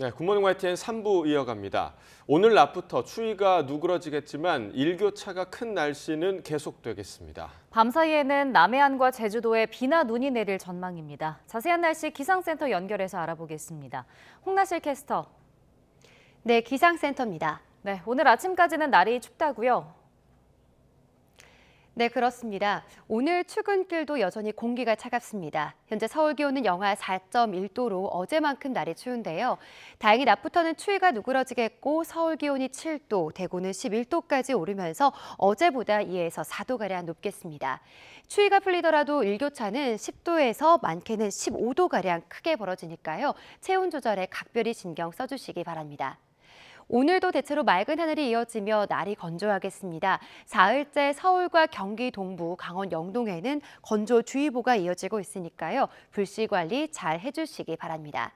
네, 굿모닝 YTN 3부 이어갑니다. 오늘 낮부터 추위가 누그러지겠지만 일교차가 큰 날씨는 계속되겠습니다. 밤사이에는 남해안과 제주도에 비나 눈이 내릴 전망입니다. 자세한 날씨 기상센터 연결해서 알아보겠습니다. 홍나실 캐스터. 네, 기상센터입니다. 네, 오늘 아침까지는 날이 춥다고요? 네, 그렇습니다. 오늘 출근길도 여전히 공기가 차갑습니다. 현재 서울 기온은 영하 4.1도로 어제만큼 날이 추운데요. 다행히 낮부터는 추위가 누그러지겠고 서울 기온이 7도, 대구는 11도까지 오르면서 어제보다 2에서 4도가량 높겠습니다. 추위가 풀리더라도 일교차는 10도에서 많게는 15도가량 크게 벌어지니까요. 체온 조절에 각별히 신경 써주시기 바랍니다. 오늘도 대체로 맑은 하늘이 이어지며 날이 건조하겠습니다. 사흘째 서울과 경기 동부, 강원 영동에는 건조주의보가 이어지고 있으니까요. 불씨 관리 잘 해주시기 바랍니다.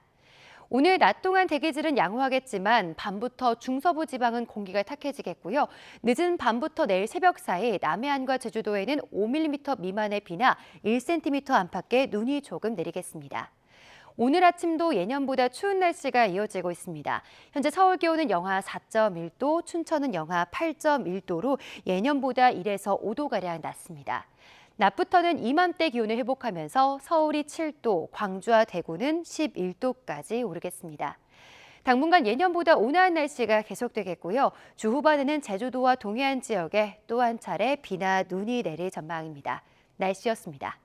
오늘 낮 동안 대기질은 양호하겠지만 밤부터 중서부 지방은 공기가 탁해지겠고요. 늦은 밤부터 내일 새벽 사이 남해안과 제주도에는 5mm 미만의 비나 1cm 안팎의 눈이 조금 내리겠습니다. 오늘 아침도 예년보다 추운 날씨가 이어지고 있습니다. 현재 서울 기온은 영하 4.1도, 춘천은 영하 8.1도로 예년보다 1에서 5도가량 낮습니다. 낮부터는 이맘때 기온을 회복하면서 서울이 7도, 광주와 대구는 11도까지 오르겠습니다. 당분간 예년보다 온화한 날씨가 계속되겠고요. 주 후반에는 제주도와 동해안 지역에 또 한 차례 비나 눈이 내릴 전망입니다. 날씨였습니다.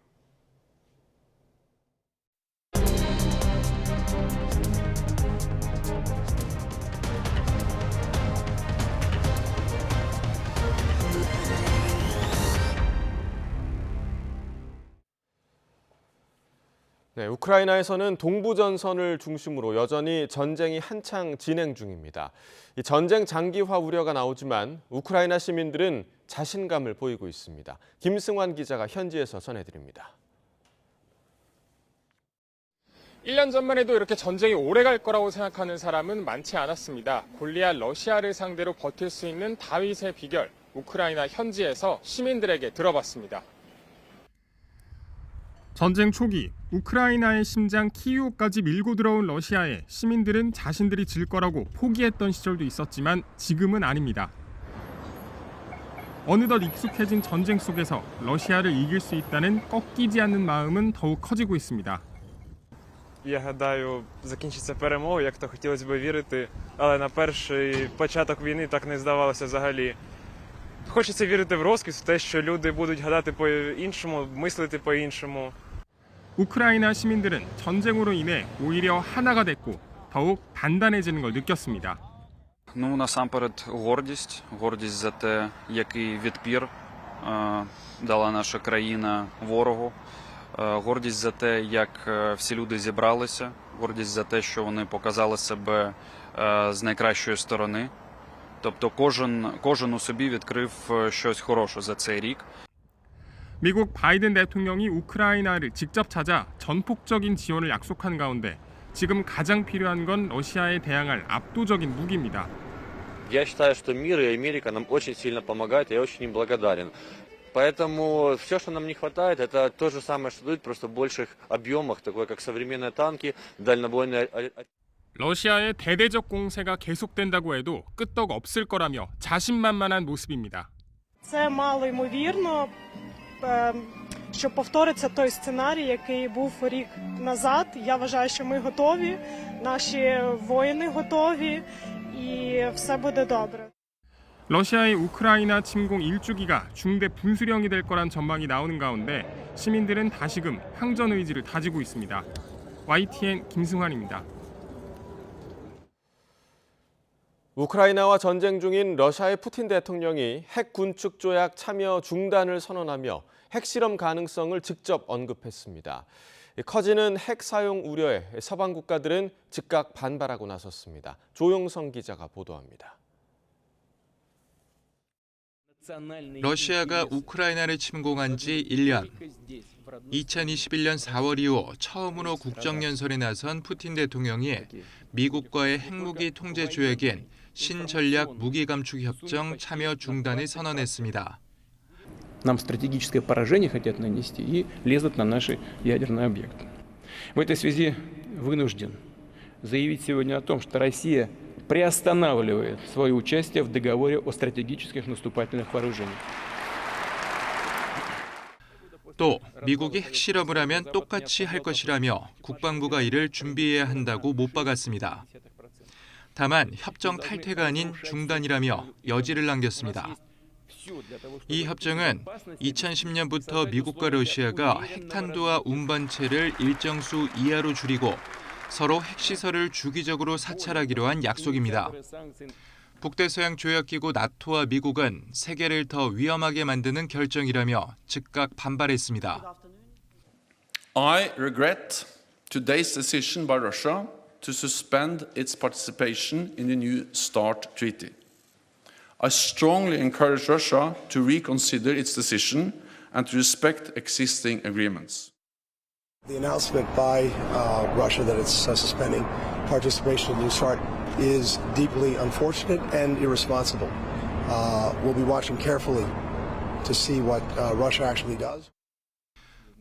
네, 우크라이나에서는 동부전선을 중심으로 여전히 전쟁이 한창 진행 중입니다. 이 전쟁 장기화 우려가 나오지만 우크라이나 시민들은 자신감을 보이고 있습니다. 김승환 기자가 현지에서 전해드립니다. 1년 전만 해도 이렇게 전쟁이 오래 갈 거라고 생각하는 사람은 많지 않았습니다. 골리앗 러시아를 상대로 버틸 수 있는 다윗의 비결, 우크라이나 현지에서 시민들에게 들어봤습니다. 전쟁 초기 우크라이나의 심장 키이우까지 밀고 들어온 러시아에 시민들은 자신들이 질 거라고 포기했던 시절도 있었지만 지금은 아닙니다. 어느덧 익숙해진 전쟁 속에서 러시아를 이길 수 있다는 꺾이지 않는 마음은 더욱 커지고 있습니다. Я гадаю, закінчиться перемогою, як то хотілося б вірити, але на перший початок війни так не здавалося взагалі. Хочеться вірити в розквіт, в те, що люди будуть гадати по-іншому, мислити по-іншому. 우크라이나 시민들은 전쟁으로 인해 오히려 하나가 됐고 더욱 단단해지는 걸 느꼈습니다. Ну, насамперед, гордість за те, який відпір дала наша країна ворогу. Гордість за те, як всі люди зібралися, гордість за те, що вони показали себе з найкращої сторони. Тобто кожен у собі відкрив щось хороше за цей рік. 미국 바이든 대통령이 우크라이나를 직접 찾아 전폭적인 지원을 약속한 가운데 지금 가장 필요한 건 러시아에 대항할 압도적인 무기입니다. Я считаю, что мир и Америка нам очень сильно помогают, и я очень им благодарен. Поэтому все, что нам не хватает, это то же самое, что дают, просто в больших объемах, такое как современные танки, дальнобойные. 러시아의 대대적 공세가 계속된다고 해도 끄떡 없을 거라며 자신만만한 모습입니다. Це мало ймовірно, що повториться той сценарій, який був рік назад. Я вважаю, що ми готові, наші воїни готові і все буде добре. 러시아의 우크라이나 침공 1주기가 중대 분수령이 될 거란 전망이 나오는 가운데 시민들은 다시금 항전 의지를 다지고 있습니다. YTN 김승환입니다. 우크라이나와 전쟁 중인 러시아의 푸틴 대통령이 핵 군축 조약 참여 중단을 선언하며 핵실험 가능성을 직접 언급했습니다. 커지는 핵 사용 우려에 서방 국가들은 즉각 반발하고 나섰습니다. 조용성 기자가 보도합니다. 러시아가 우크라이나를 침공한 지 1년. 2021년 4월 이후 처음으로 국정연설에 나선 푸틴 대통령이 미국과의 핵무기 통제 조약인 신전략 무기감축협정 참여 중단을 선언했습니다. Нам стратегическое поражение хотят нанести и лезут на наши ядерные объекты. В этой связи вынужден заявить сегодня о том, что Россия приостанавливает свое участие в договоре о стратегических наступательных вооружениях. 또 미국이 핵실험을 하면 똑같이 할 것이라며 국방부가 이를 준비해야 한다고 못 박았습니다. 다만 협정 탈퇴가 아닌 중단이라며 여지를 남겼습니다. 이 협정은 2010년부터 미국과 러시아가 핵탄두와 운반체를 일정 수 이하로 줄이고 서로 핵시설을 주기적으로 사찰하기로 한 약속입니다. 북대서양 조약기구 나토와 미국은 세계를 더 위험하게 만드는 결정이라며 즉각 반발했습니다. I regret today's decision by Russia to suspend its participation in the New START treaty. I strongly encourage Russia to reconsider its decision and to respect existing agreements. The announcement by Russia that it's suspending participation in New START is deeply unfortunate and irresponsible. We'll be watching carefully to see what Russia actually does.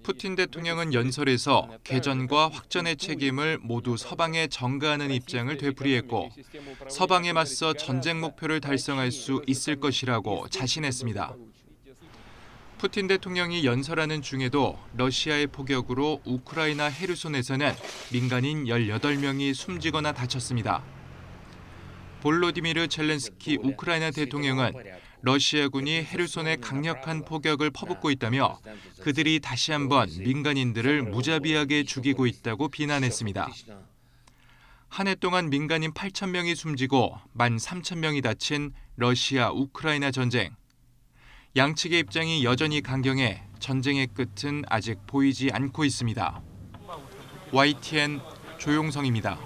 푸틴 대통령은 연설에서 개전과 확전의 책임을 모두 서방에 전가하는 입장을 되풀이했고 서방에 맞서 전쟁 목표를 달성할 수 있을 것이라고 자신했습니다. 푸틴 대통령이 연설하는 중에도 러시아의 포격으로 우크라이나 헤르손에서는 민간인 18명이 숨지거나 다쳤습니다. 볼로디미르 젤렌스키 우크라이나 대통령은 러시아군이 헤르손에 강력한 포격을 퍼붓고 있다며 그들이 다시 한번 민간인들을 무자비하게 죽이고 있다고 비난했습니다. 한 해 동안 민간인 8,000명이 숨지고 13,000명이 다친 러시아 우크라이나 전쟁. 양측의 입장이 여전히 강경해 전쟁의 끝은 아직 보이지 않고 있습니다. YTN 조용성입니다.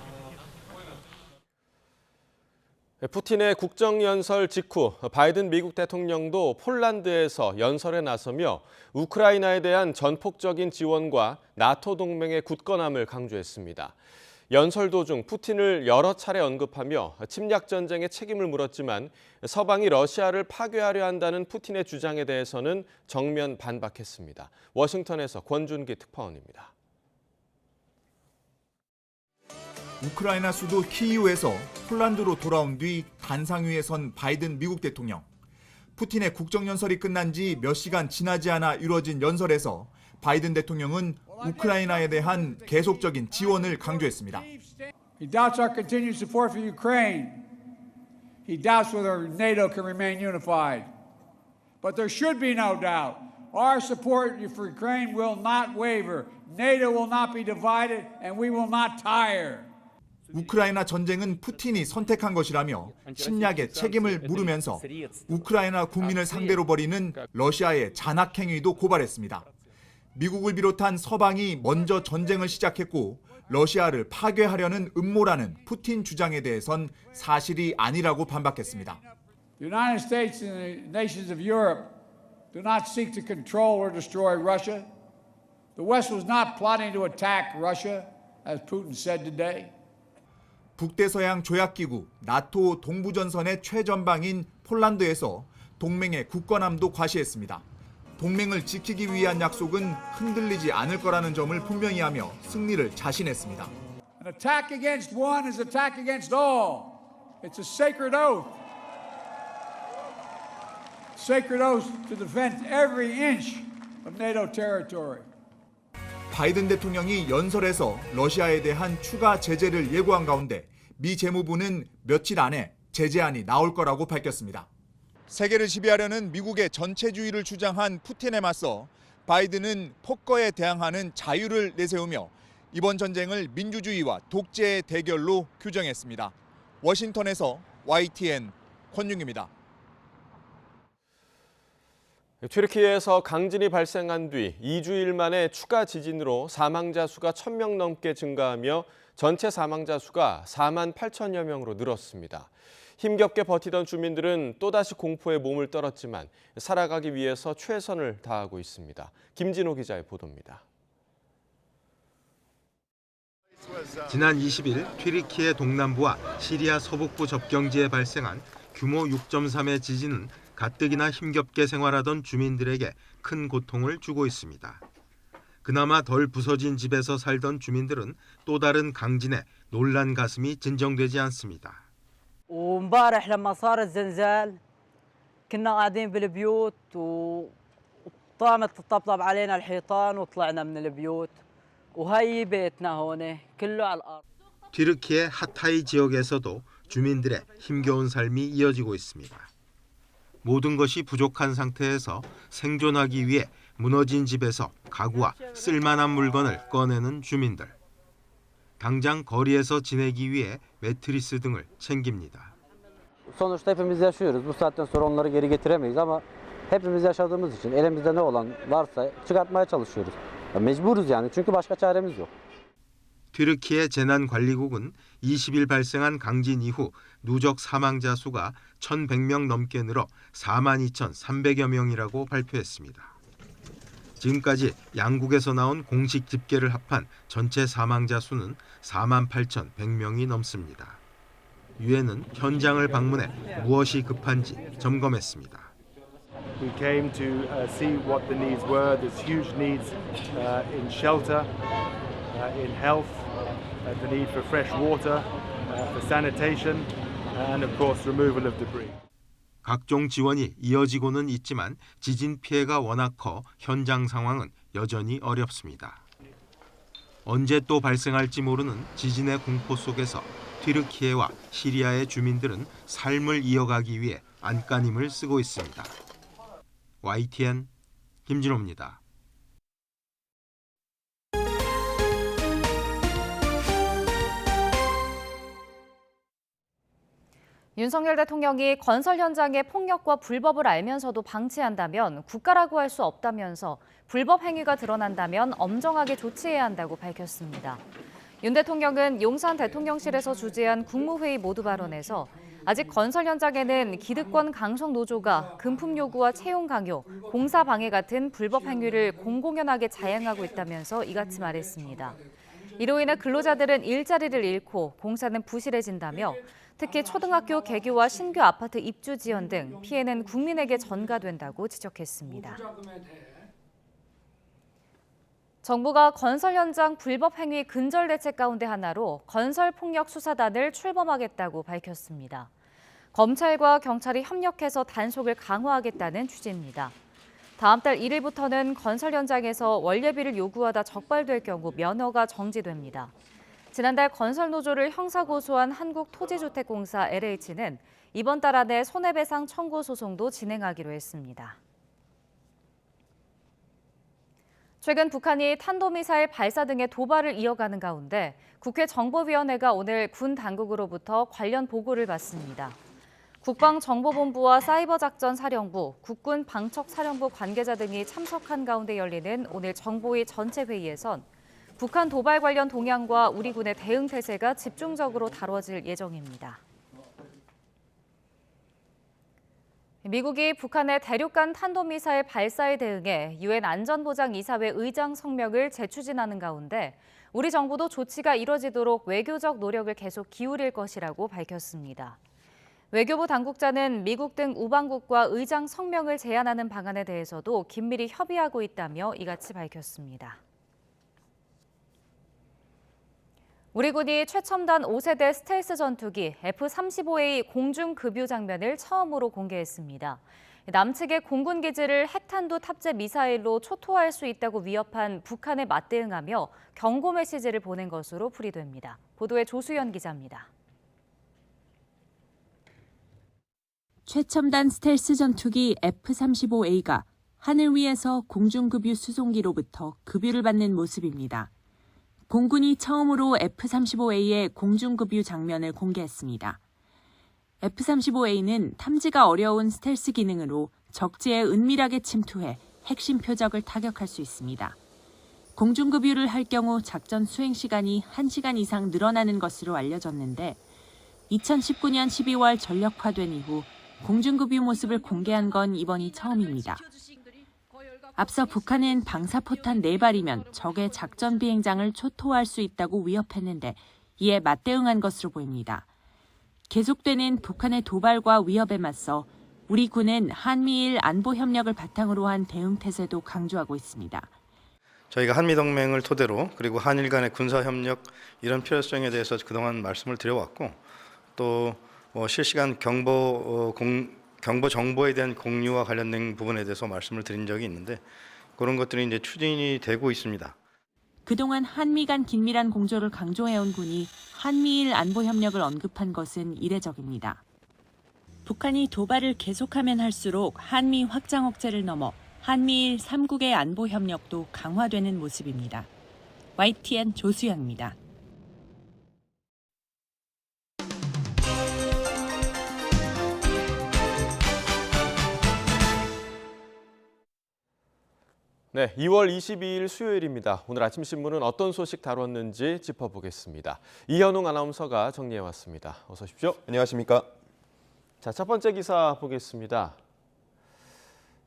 푸틴의 국정연설 직후 바이든 미국 대통령도 폴란드에서 연설에 나서며 우크라이나에 대한 전폭적인 지원과 나토 동맹의 굳건함을 강조했습니다. 연설 도중 푸틴을 여러 차례 언급하며 침략 전쟁의 책임을 물었지만 서방이 러시아를 파괴하려 한다는 푸틴의 주장에 대해서는 정면 반박했습니다. 워싱턴에서 권준기 특파원입니다. 우크라이나 수도 키이우에서 폴란드로 돌아온 뒤 단상 위에 선 바이든 미국 대통령. 푸틴의 국정연설이 끝난 지 몇 시간 지나지 않아 이루어진 연설에서 바이든 대통령은 우크라이나에 대한 계속적인 지원을 강조했습니다. He doubts our continued support for Ukraine. He doubts whether NATO can remain unified. But there should be no doubt. Our support for Ukraine will not waver. NATO will not be divided and we will not tire. 우크라이나 전쟁은 푸틴이 선택한 것이라며 침략의 책임을 물으면서 우크라이나 국민을 상대로 벌이는 러시아의 잔악행위도 고발했습니다. 미국을 비롯한 서방이 먼저 전쟁을 시작했고 러시아를 파괴하려는 음모라는 푸틴 주장에 대해선 사실이 아니라고 반박했습니다. The United States and the nations of Europe do not seek to control or destroy Russia. The West was not plotting to attack Russia, as Putin said today. 북대서양 조약기구 나토 동부전선의 최전방인 폴란드에서 동맹의 굳건함도 과시했습니다. 동맹을 지키기 위한 약속은 흔들리지 않을 거라는 점을 분명히 하며 승리를 자신했습니다. An attack against one is attack against all. It's a sacred oath. Sacred oath to defend every inch of NATO territory. 바이든 대통령이 연설에서 러시아에 대한 추가 제재를 예고한 가운데 미 재무부는 며칠 안에 제재안이 나올 거라고 밝혔습니다. 세계를 지배하려는 미국의 전체주의를 주장한 푸틴에 맞서 바이든은 폭거에 대항하는 자유를 내세우며 이번 전쟁을 민주주의와 독재의 대결로 규정했습니다. 워싱턴에서 YTN 권윤기입니다. 튀르키예에서 강진이 발생한 뒤 2주일 만에 추가 지진으로 사망자 수가 1,000명 넘게 증가하며 전체 사망자 수가 4만 8천여 명으로 늘었습니다. 힘겹게 버티던 주민들은 또다시 공포에 몸을 떨었지만 살아가기 위해서 최선을 다하고 있습니다. 김진호 기자의 보도입니다. 지난 20일 튀르키예 동남부와 시리아 서북부 접경지에 발생한 규모 6.3의 지진은 가뜩이나 힘겹게 생활하던 주민들에게 큰 고통을 주고 있습니다. 그나마 덜 부서진 집에서 살던 주민들은 또 다른 강진에 놀란 가슴이 진정되지 않습니다. ومبارح لما صار الزلزال كنا قاعدين بالبيوت وطامت تطبطب علينا الحيطان وطلعنا من البيوت وهي بيتنا هون كله على الأرض. 튀르키예 하타이 지역에서도 주민들의 힘겨운 삶이 이어지고 있습니다. 모든 것이 부족한 상태에서 생존하기 위해 무너진 집에서 가구와 쓸만한 물건을 꺼내는 주민들. 당장 거리에서 지내기 위해 매트리스 등을 챙깁니다. Sonuçta hepimiz yaşıyoruz. Bu saatten sonra onları geri getiremeyiz ama hepimiz yaşadığımız için elimizde ne olan varsa çıkartmaya çalışıyoruz. Mecburuz yani çünkü başka çaremiz yok. 튀르키예 재난관리국은 20일 발생한 강진 이후 누적 사망자 수가 1,100명 넘게 늘어 42,300여 명이라고 발표했습니다. 지금까지 양국에서 나온 공식 집계를 합한 전체 사망자 수는 48,100명이 넘습니다. 유엔은 현장을 방문해 무엇이 급한지 점검했습니다. We came to see what the needs were. There's huge needs in shelter, in health, the need for fresh water, for sanitation, and of course removal of debris. 각종 지원이 이어지고는 있지만 지진 피해가 워낙 커 현장 상황은 여전히 어렵습니다. 언제 또 발생할지 모르는 지진의 공포 속에서 튀르키예와 시리아의 주민들은 삶을 이어가기 위해 안간힘을 쓰고 있습니다. YTN 김진호입니다. 윤석열 대통령이 건설 현장의 폭력과 불법을 알면서도 방치한다면 국가라고 할 수 없다면서 불법 행위가 드러난다면 엄정하게 조치해야 한다고 밝혔습니다. 윤 대통령은 용산 대통령실에서 주재한 국무회의 모두 발언에서 아직 건설 현장에는 기득권 강성 노조가 금품 요구와 채용 강요, 공사 방해 같은 불법 행위를 공공연하게 자행하고 있다면서 이같이 말했습니다. 이로 인해 근로자들은 일자리를 잃고 공사는 부실해진다며 특히 초등학교 개교와 신규 아파트 입주 지연 등 피해는 국민에게 전가된다고 지적했습니다. 정부가 건설 현장 불법 행위 근절 대책 가운데 하나로 건설폭력수사단을 출범하겠다고 밝혔습니다. 검찰과 경찰이 협력해서 단속을 강화하겠다는 취지입니다. 다음 달 1일부터는 건설 현장에서 원예비를 요구하다 적발될 경우 면허가 정지됩니다. 지난달 건설노조를 형사고소한 한국토지주택공사 LH는 이번 달 안에 손해배상 청구 소송도 진행하기로 했습니다. 최근 북한이 탄도미사일 발사 등의 도발을 이어가는 가운데 국회 정보위원회가 오늘 군 당국으로부터 관련 보고를 받습니다. 국방정보본부와 사이버작전사령부, 국군 방척사령부 관계자 등이 참석한 가운데 열리는 오늘 정보위 전체 회의에선 북한 도발 관련 동향과 우리 군의 대응 태세가 집중적으로 다뤄질 예정입니다. 미국이 북한의 대륙간 탄도미사일 발사에 대응해 유엔 안전보장이사회 의장 성명을 재추진하는 가운데 우리 정부도 조치가 이뤄지도록 외교적 노력을 계속 기울일 것이라고 밝혔습니다. 외교부 당국자는 미국 등 우방국과 의장 성명을 제안하는 방안에 대해서도 긴밀히 협의하고 있다며 이같이 밝혔습니다. 우리 군이 최첨단 5세대 스텔스 전투기 F-35A 공중급유 장면을 처음으로 공개했습니다. 남측의 공군 기지를 핵탄두 탑재 미사일로 초토화할 수 있다고 위협한 북한에 맞대응하며 경고 메시지를 보낸 것으로 풀이됩니다. 보도에 조수연 기자입니다. 최첨단 스텔스 전투기 F-35A가 하늘 위에서 공중급유 수송기로부터 급유를 받는 모습입니다. 공군이 처음으로 F-35A의 공중급유 장면을 공개했습니다. F-35A는 탐지가 어려운 스텔스 기능으로 적지에 은밀하게 침투해 핵심 표적을 타격할 수 있습니다. 공중급유를 할 경우 작전 수행 시간이 1시간 이상 늘어나는 것으로 알려졌는데 2019년 12월 전력화된 이후 공중급유 모습을 공개한 건 이번이 처음입니다. 앞서 북한은 방사포탄 4발이면 적의 작전 비행장을 초토화할 수 있다고 위협했는데 이에 맞대응한 것으로 보입니다. 계속되는 북한의 도발과 위협에 맞서 우리 군은 한미일 안보 협력을 바탕으로 한 대응 태세도 강조하고 있습니다. 저희가 한미동맹을 토대로 그리고 한일 간의 군사협력 이런 필요성에 대해서 그동안 말씀을 드려왔고 또 실시간 경보 정보에 대한 공유와 관련된 부분에 대해서 말씀을 드린 적이 있는데 그런 것들이 이제 추진이 되고 있습니다. 그동안 한미 간 긴밀한 공조를 강조해온 군이 한미일 안보 협력을 언급한 것은 이례적입니다. 북한이 도발을 계속하면 할수록 한미 확장 억제를 넘어 한미일 3국의 안보 협력도 강화되는 모습입니다. YTN 조수영입니다. 네, 2월 22일 수요일입니다. 오늘 아침 신문은 어떤 소식 다뤘는지 짚어보겠습니다. 이현웅 아나운서가 정리해왔습니다. 어서 오십시오. 안녕하십니까. 자, 첫 번째 기사 보겠습니다.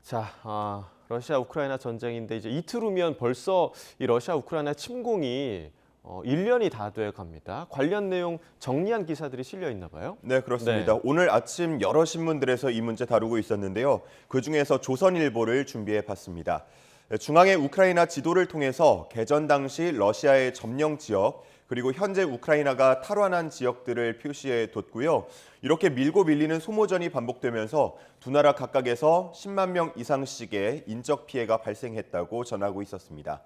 자, 러시아 우크라이나 전쟁인데 이제 이틀 후면 벌써 이 러시아 우크라이나 침공이 1년이 다 돼 갑니다. 관련 내용 정리한 기사들이 실려 있나 봐요. 네, 그렇습니다. 네. 오늘 아침 여러 신문들에서 이 문제 다루고 있었는데요. 그중에서 조선일보를 준비해 봤습니다. 중앙의 우크라이나 지도를 통해서 개전 당시 러시아의 점령 지역 그리고 현재 우크라이나가 탈환한 지역들을 표시해 뒀고요. 이렇게 밀고 밀리는 소모전이 반복되면서 두 나라 각각에서 10만 명 이상씩의 인적 피해가 발생했다고 전하고 있었습니다.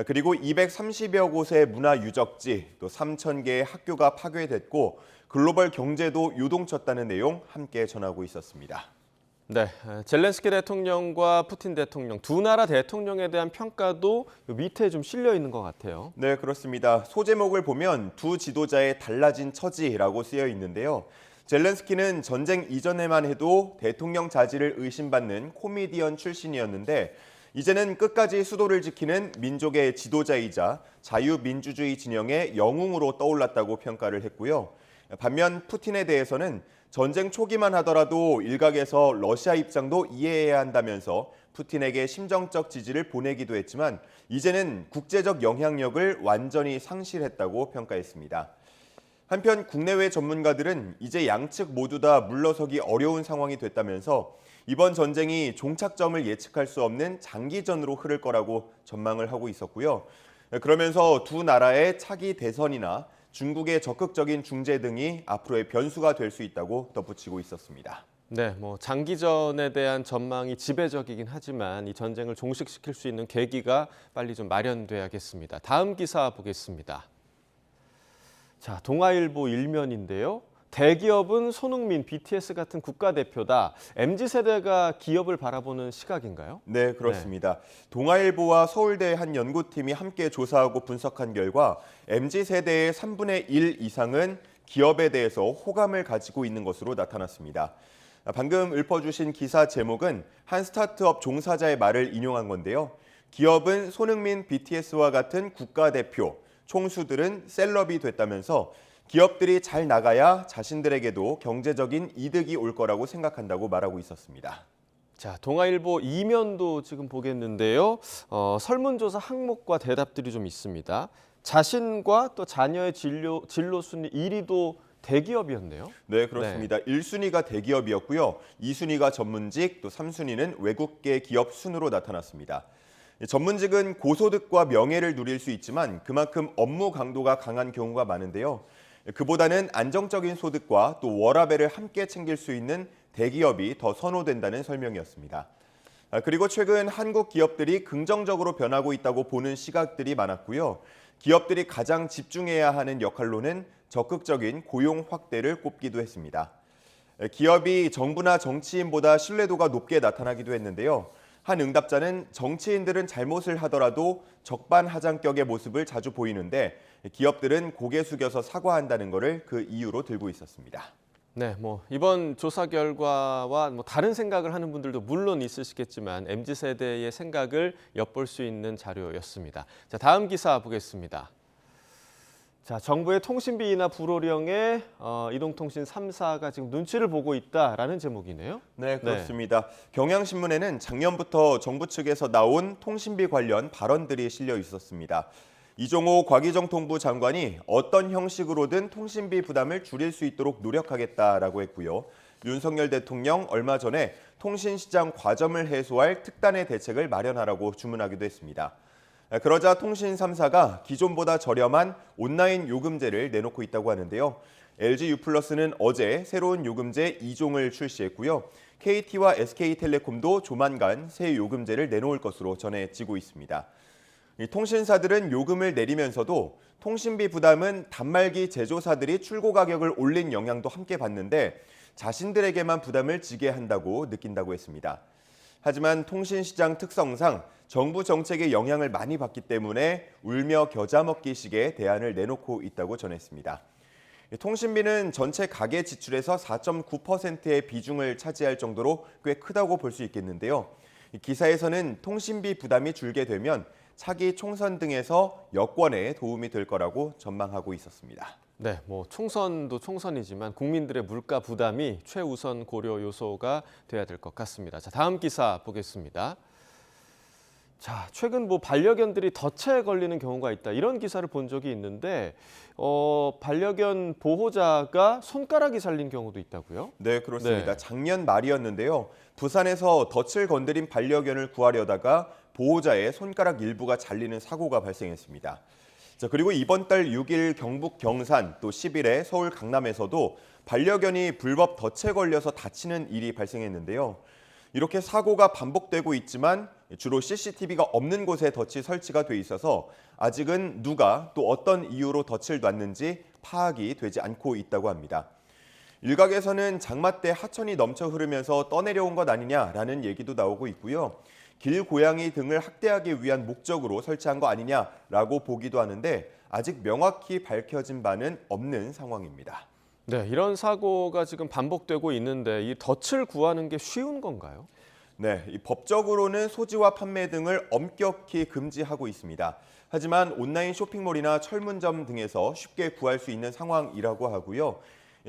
그리고 230여 곳의 문화 유적지, 또 3,000개의 학교가 파괴됐고 글로벌 경제도 요동쳤다는 내용 함께 전하고 있었습니다. 네, 젤렌스키 대통령과 푸틴 대통령 두 나라 대통령에 대한 평가도 밑에 좀 실려 있는 것 같아요. 네, 그렇습니다. 소제목을 보면 두 지도자의 달라진 처지라고 쓰여 있는데요. 젤렌스키는 전쟁 이전에만 해도 대통령 자질을 의심받는 코미디언 출신이었는데 이제는 끝까지 수도를 지키는 민족의 지도자이자 자유민주주의 진영의 영웅으로 떠올랐다고 평가를 했고요. 반면 푸틴에 대해서는 전쟁 초기만 하더라도 일각에서 러시아 입장도 이해해야 한다면서 푸틴에게 심정적 지지를 보내기도 했지만 이제는 국제적 영향력을 완전히 상실했다고 평가했습니다. 한편 국내외 전문가들은 이제 양측 모두 다 물러서기 어려운 상황이 됐다면서 이번 전쟁이 종착점을 예측할 수 없는 장기전으로 흐를 거라고 전망을 하고 있었고요. 그러면서 두 나라의 차기 대선이나 중국의 적극적인 중재 등이 앞으로의 변수가 될 수 있다고 덧붙이고 있었습니다. 네, 장기전에 대한 전망이 지배적이긴 하지만 이 전쟁을 종식시킬 수 있는 계기가 빨리 좀 마련돼야겠습니다. 다음 기사 보겠습니다. 자, 동아일보 일면인데요. 대기업은 손흥민, BTS 같은 국가대표다. MZ세대가 기업을 바라보는 시각인가요? 네, 그렇습니다. 동아일보와 서울대 한 연구팀이 함께 조사하고 분석한 결과 MZ세대의 3분의 1 이상은 기업에 대해서 호감을 가지고 있는 것으로 나타났습니다. 방금 읊어주신 기사 제목은 한 스타트업 종사자의 말을 인용한 건데요. 기업은 손흥민, BTS와 같은 국가대표, 총수들은 셀럽이 됐다면서 기업들이 잘 나가야 자신들에게도 경제적인 이득이 올 거라고 생각한다고 말하고 있었습니다. 자, 동아일보 이면도 지금 보겠는데요. 설문조사 항목과 대답들이 좀 있습니다. 자신과 또 자녀의 진로 순위 1위도 대기업이었네요. 네, 그렇습니다. 네. 1순위가 대기업이었고요. 2순위가 전문직, 또 3순위는 외국계 기업 순으로 나타났습니다. 전문직은 고소득과 명예를 누릴 수 있지만 그만큼 업무 강도가 강한 경우가 많은데요. 그보다는 안정적인 소득과 또 워라밸을 함께 챙길 수 있는 대기업이 더 선호된다는 설명이었습니다. 그리고 최근 한국 기업들이 긍정적으로 변하고 있다고 보는 시각들이 많았고요. 기업들이 가장 집중해야 하는 역할로는 적극적인 고용 확대를 꼽기도 했습니다. 기업이 정부나 정치인보다 신뢰도가 높게 나타나기도 했는데요. 한 응답자는 정치인들은 잘못을 하더라도 적반하장격의 모습을 자주 보이는데 기업들은 고개 숙여서 사과한다는 것을 그 이유로 들고 있었습니다. 네, 이번 조사 결과와 다른 생각을 하는 분들도 물론 있으시겠지만 MZ세대의 생각을 엿볼 수 있는 자료였습니다. 자, 다음 기사 보겠습니다. 자, 정부의 통신비 인하 불호령에 이동통신 3사가 지금 눈치를 보고 있다라는 제목이네요. 네, 그렇습니다. 경향신문에는 작년부터 정부 측에서 나온 통신비 관련 발언들이 실려 있었습니다. 이종호 과기정통부 장관이 어떤 형식으로든 통신비 부담을 줄일 수 있도록 노력하겠다라고 했고요. 윤석열 대통령 얼마 전에 통신시장 과점을 해소할 특단의 대책을 마련하라고 주문하기도 했습니다. 그러자 통신 3사가 기존보다 저렴한 온라인 요금제를 내놓고 있다고 하는데요. LG-U+는 어제 새로운 요금제 2종을 출시했고요. KT와 SK텔레콤도 조만간 새 요금제를 내놓을 것으로 전해지고 있습니다. 이 통신사들은 요금을 내리면서도 통신비 부담은 단말기 제조사들이 출고 가격을 올린 영향도 함께 받는데 자신들에게만 부담을 지게 한다고 느낀다고 했습니다. 하지만 통신시장 특성상 정부 정책의 영향을 많이 받기 때문에 울며 겨자 먹기식의 대안을 내놓고 있다고 전했습니다. 통신비는 전체 가계 지출에서 4.9%의 비중을 차지할 정도로 꽤 크다고 볼 수 있겠는데요. 기사에서는 통신비 부담이 줄게 되면 차기 총선 등에서 여권에 도움이 될 거라고 전망하고 있었습니다. 네, 총선도 총선이지만 국민들의 물가 부담이 최우선 고려 요소가 돼야 될 것 같습니다. 자, 다음 기사 보겠습니다. 자, 최근 반려견들이 덫에 걸리는 경우가 있다. 이런 기사를 본 적이 있는데 반려견 보호자가 손가락이 살린 경우도 있다고요? 네, 그렇습니다. 네. 작년 말이었는데요. 부산에서 덫을 건드린 반려견을 구하려다가 보호자의 손가락 일부가 잘리는 사고가 발생했습니다. 자, 그리고 이번 달 6일 경북 경산, 또 10일에 서울 강남에서도 반려견이 불법 덫에 걸려서 다치는 일이 발생했는데요. 이렇게 사고가 반복되고 있지만 주로 CCTV가 없는 곳에 덫이 설치가 돼 있어서 아직은 누가 또 어떤 이유로 덫을 놨는지 파악이 되지 않고 있다고 합니다. 일각에서는 장마 때 하천이 넘쳐 흐르면서 떠내려온 것 아니냐라는 얘기도 나오고 있고요. 길고양이 등을 학대하기 위한 목적으로 설치한 거 아니냐라고 보기도 하는데 아직 명확히 밝혀진 바는 없는 상황입니다. 네, 이런 사고가 지금 반복되고 있는데 이 덫을 구하는 게 쉬운 건가요? 네, 법적으로는 소지와 판매 등을 엄격히 금지하고 있습니다. 하지만 온라인 쇼핑몰이나 철문점 등에서 쉽게 구할 수 있는 상황이라고 하고요.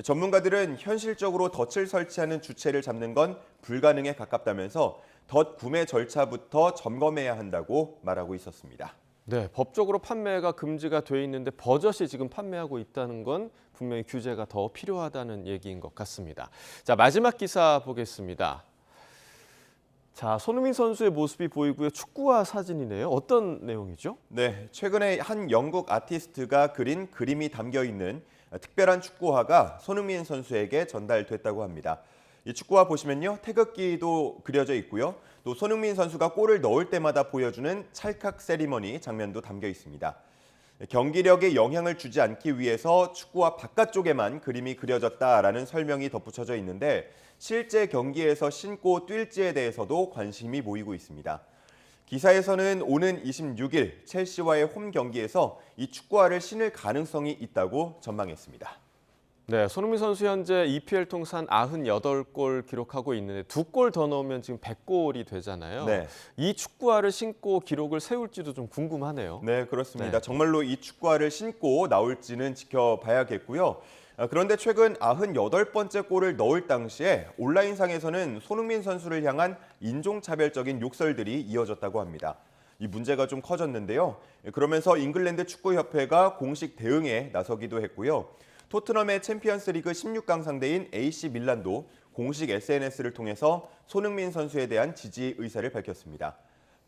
전문가들은 현실적으로 덫을 설치하는 주체를 잡는 건 불가능에 가깝다면서 덫 구매 절차부터 점검해야 한다고 말하고 있었습니다. 네, 법적으로 판매가 금지가 돼 있는데 버젓이 지금 판매하고 있다는 건 분명히 규제가 더 필요하다는 얘기인 것 같습니다. 자, 마지막 기사 보겠습니다. 자, 손흥민 선수의 모습이 보이고요. 축구화 사진이네요. 어떤 내용이죠? 네, 최근에 한 영국 아티스트가 그린 그림이 담겨 있는 특별한 축구화가 손흥민 선수에게 전달됐다고 합니다. 이 축구화 보시면요, 태극기도 그려져 있고요. 또 손흥민 선수가 골을 넣을 때마다 보여주는 찰칵 세리머니 장면도 담겨 있습니다. 경기력에 영향을 주지 않기 위해서 축구화 바깥쪽에만 그림이 그려졌다라는 설명이 덧붙여져 있는데 실제 경기에서 신고 뛸지에 대해서도 관심이 모이고 있습니다. 기사에서는 오는 26일 첼시와의 홈 경기에서 이 축구화를 신을 가능성이 있다고 전망했습니다. 네, 손흥민 선수 현재 EPL 통산 98골 기록하고 있는데 2골 더 넣으면 지금 100골이 되잖아요. 네. 이 축구화를 신고 기록을 세울지도 좀 궁금하네요. 네, 그렇습니다. 네. 정말로 이 축구화를 신고 나올지는 지켜봐야겠고요. 그런데 최근 98번째 골을 넣을 당시에 온라인상에서는 손흥민 선수를 향한 인종차별적인 욕설들이 이어졌다고 합니다. 이 문제가 좀 커졌는데요. 그러면서 잉글랜드 축구협회가 공식 대응에 나서기도 했고요. 토트넘의 챔피언스리그 16강 상대인 AC 밀란도 공식 SNS를 통해서 손흥민 선수에 대한 지지 의사를 밝혔습니다.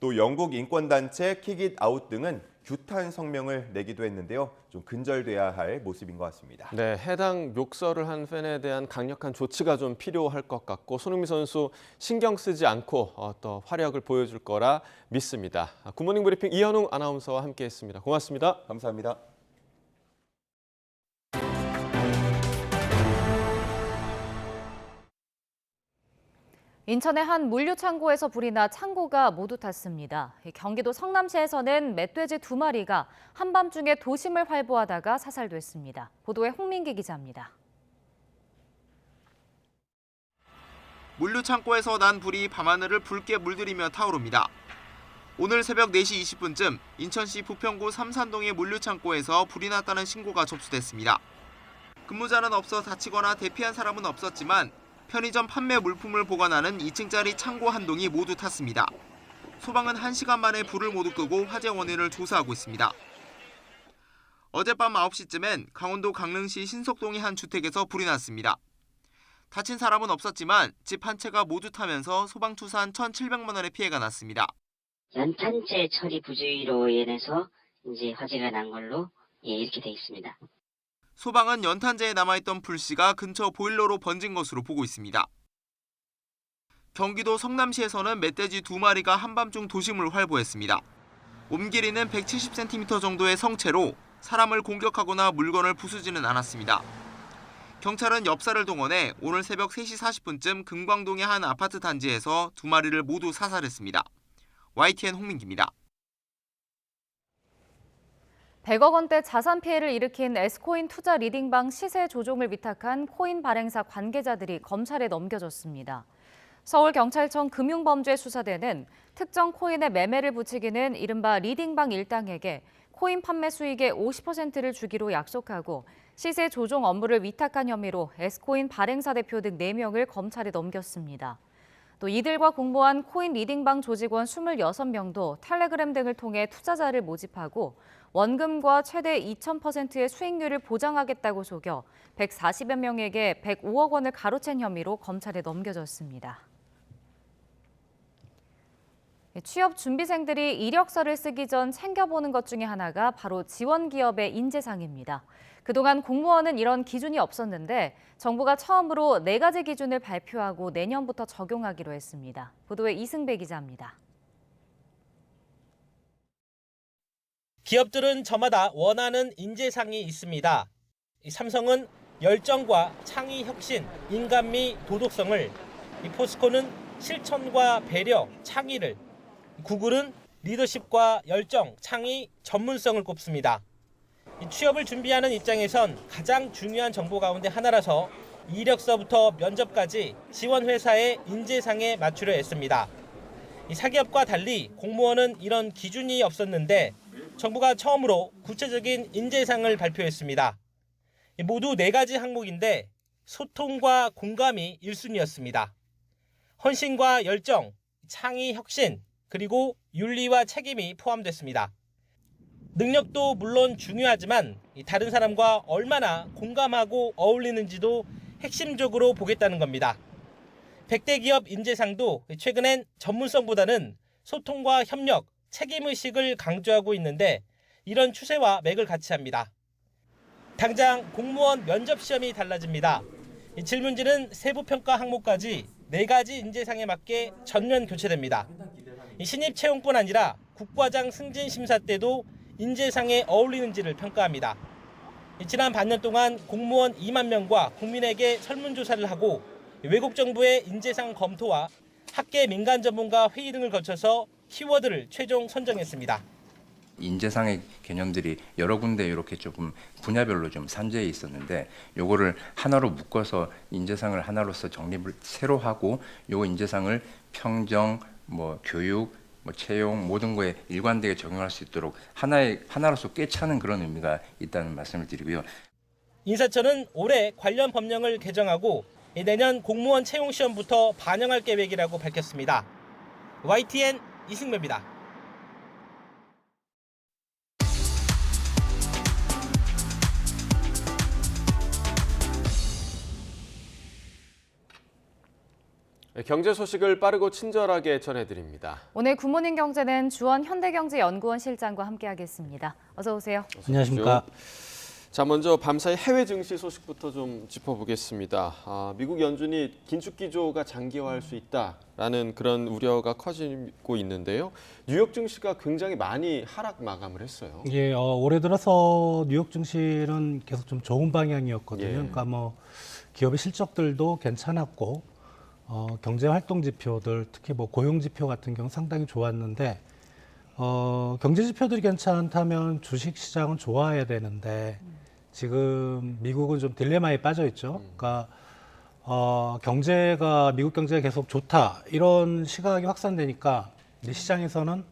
또 영국 인권단체 킥잇 아웃 등은 규탄 성명을 내기도 했는데요. 좀 근절돼야 할 모습인 것 같습니다. 네, 해당 욕설을 한 팬에 대한 강력한 조치가 좀 필요할 것 같고 손흥민 선수 신경 쓰지 않고 또 활약을 보여줄 거라 믿습니다. 굿모닝 브리핑 이현웅 아나운서와 함께했습니다. 고맙습니다. 감사합니다. 인천의 한 물류창고에서 불이 나 창고가 모두 탔습니다. 경기도 성남시에서는 멧돼지 2마리가 한밤중에 도심을 활보하다가 사살됐습니다. 보도에 홍민기 기자입니다. 물류창고에서 난 불이 밤하늘을 붉게 물들이며 타오릅니다. 오늘 새벽 4시 20분쯤 인천시 부평구 삼산동의 물류창고에서 불이 났다는 신고가 접수됐습니다. 근무자는 없어 다치거나 대피한 사람은 없었지만 편의점 판매 물품을 보관하는 2층짜리 창고 한 동이 모두 탔습니다. 소방은 1시간 만에 불을 모두 끄고 화재 원인을 조사하고 있습니다. 어젯밤 9시쯤엔 강원도 강릉시 신석동의 한 주택에서 불이 났습니다. 다친 사람은 없었지만 집 한 채가 모두 타면서 소방 추산 1,700만 원의 피해가 났습니다. 연탄재 처리 부주의로 인해서 이제 화재가 난 걸로 이렇게 돼 있습니다. 소방은 연탄재에 남아있던 불씨가 근처 보일러로 번진 것으로 보고 있습니다. 경기도 성남시에서는 멧돼지 2마리가 한밤중 도심을 활보했습니다. 몸 길이는 170cm 정도의 성체로 사람을 공격하거나 물건을 부수지는 않았습니다. 경찰은 엽사를 동원해 오늘 새벽 3시 40분쯤 금광동의 한 아파트 단지에서 2마리를 모두 사살했습니다. YTN 홍민기입니다. 100억 원대 자산 피해를 일으킨 S코인 투자 리딩방 시세 조종을 위탁한 코인 발행사 관계자들이 검찰에 넘겨졌습니다. 서울경찰청 금융범죄수사대는 특정 코인의 매매를 부추기는 이른바 리딩방 일당에게 코인 판매 수익의 50%를 주기로 약속하고 시세 조종 업무를 위탁한 혐의로 S코인 발행사 대표 등 4명을 검찰에 넘겼습니다. 또 이들과 공모한 코인 리딩방 조직원 26명도 텔레그램 등을 통해 투자자를 모집하고 원금과 최대 2,000%의 수익률을 보장하겠다고 속여 140여 명에게 105억 원을 가로챈 혐의로 검찰에 넘겨졌습니다. 취업 준비생들이 이력서를 쓰기 전 챙겨보는 것 중에 하나가 바로 지원 기업의 인재상입니다. 그동안 공무원은 이런 기준이 없었는데 정부가 처음으로 4가지 기준을 발표하고 내년부터 적용하기로 했습니다. 보도에 이승배 기자입니다. 기업들은 저마다 원하는 인재상이 있습니다. 삼성은 열정과 창의 혁신, 인간미, 도덕성을, 포스코는 실천과 배려, 창의를, 구글은 리더십과 열정, 창의, 전문성을 꼽습니다. 취업을 준비하는 입장에선 가장 중요한 정보 가운데 하나라서 이력서부터 면접까지 지원 회사의 인재상에 맞추려 했습니다. 사기업과 달리 공무원은 이런 기준이 없었는데 정부가 처음으로 구체적인 인재상을 발표했습니다. 모두 4가지 항목인데 소통과 공감이 1순위였습니다. 헌신과 열정, 창의 혁신, 그리고 윤리와 책임이 포함됐습니다. 능력도 물론 중요하지만 다른 사람과 얼마나 공감하고 어울리는지도 핵심적으로 보겠다는 겁니다. 100대 기업 인재상도 최근엔 전문성보다는 소통과 협력, 책임의식을 강조하고 있는데 이런 추세와 맥을 같이 합니다. 당장 공무원 면접 시험이 달라집니다. 질문지는 세부평가 항목까지 4가지 인재상에 맞게 전면 교체됩니다. 신입 채용뿐 아니라 국과장 승진 심사 때도 인재상에 어울리는지를 평가합니다. 지난 반년 동안 공무원 2만 명과 국민에게 설문조사를 하고 외국 정부의 인재상 검토와 학계 민간 전문가 회의 등을 거쳐서 키워드를 최종 선정했습니다. 인재상의 개념들이 여러 군데 이렇게 조금 분야별로 좀 산재해 있었는데 요거를 하나로 묶어서 인재상을 하나로서 정립을 새로 하고 요 인재상을 평정, 교육, 채용 모든 거에 일관되게 적용할 수 있도록 하나로서 꿰차는 그런 의미가 있다는 말씀을 드리고요. 인사처는 올해 관련 법령을 개정하고 내년 공무원 채용 시험부터 반영할 계획이라고 밝혔습니다. YTN 이승배입니다. 경제 소식을 빠르고 친절하게 전해드립니다. 오늘 굿모닝 경제는 주원 현대경제연구원 실장과 함께하겠습니다. 어서 오세요. 안녕하십니까. 자, 먼저 밤사이 해외 증시 소식부터 좀 짚어보겠습니다. 미국 연준이 긴축 기조가 장기화할 수 있다라는 그런 우려가 커지고 있는데요. 뉴욕 증시가 굉장히 많이 하락 마감을 했어요. 예, 올해 들어서 뉴욕 증시는 계속 좀 좋은 방향이었거든요. 예. 그러니까 기업의 실적들도 괜찮았고 경제 활동 지표들, 특히 고용 지표 같은 경우 상당히 좋았는데 경제 지표들이 괜찮다면 주식 시장은 좋아야 되는데 지금 미국은 좀 딜레마에 빠져 있죠. 그러니까 미국 경제가 계속 좋다 이런 시각이 확산되니까 이제 시장에서는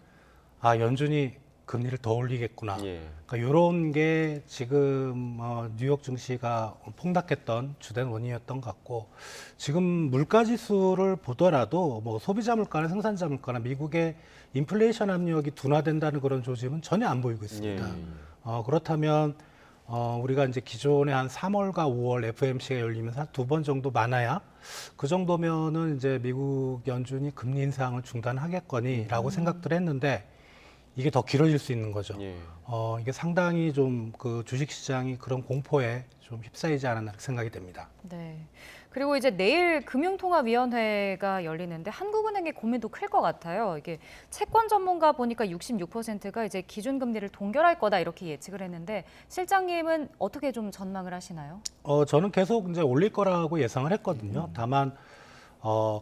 연준이 금리를 더 올리겠구나. 그러니까 이런 게 지금 뉴욕 증시가 폭락했던 주된 원인이었던 것 같고, 지금 물가 지수를 보더라도 소비자 물가나 생산자 물가나 미국의 인플레이션 압력이 둔화된다는 그런 조짐은 전혀 안 보이고 있습니다. 그렇다면 우리가 이제 기존에 한 3월과 5월 FOMC가 열리면 한 2번 정도 많아야 그 정도면은 이제 미국 연준이 금리 인상을 중단하겠거니라고 생각들 했는데 이게 더 길어질 수 있는 거죠. 이게 상당히 좀 그 주식시장이 그런 공포에 좀 휩싸이지 않았나 생각이 됩니다. 네. 그리고 이제 내일 금융통화위원회가 열리는데 한국은행의 고민도 클 것 같아요. 이게 채권 전문가 보니까 66%가 이제 기준금리를 동결할 거다 이렇게 예측을 했는데 실장님은 어떻게 좀 전망을 하시나요? 저는 계속 이제 올릴 거라고 예상을 했거든요. 다만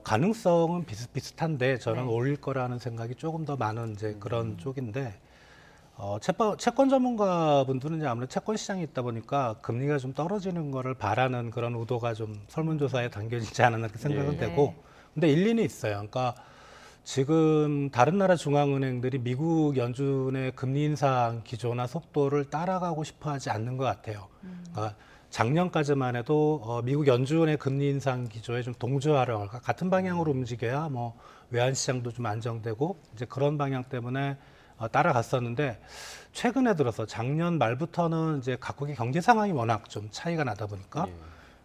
가능성은 비슷비슷한데 저는 올릴 거라는 생각이 조금 더 많은 이제 그런 쪽인데 채권 전문가분들은 이제 아무래도 채권 시장에 있다 보니까 금리가 좀 떨어지는 거를 바라는 그런 의도가 좀 설문조사에 담겨지지 않았나 그렇게 생각은 되고 근데 일리는 있어요. 그러니까 지금 다른 나라 중앙은행들이 미국 연준의 금리 인상 기조나 속도를 따라가고 싶어 하지 않는 것 같아요. 그러니까 작년까지만 해도 미국 연준의 금리 인상 기조에 좀 동조하려고 할까 같은 방향으로 움직여야 뭐 외환 시장도 좀 안정되고 이제 그런 방향 때문에 따라갔었는데 최근에 들어서 작년 말부터는 이제 각국의 경제 상황이 워낙 좀 차이가 나다 보니까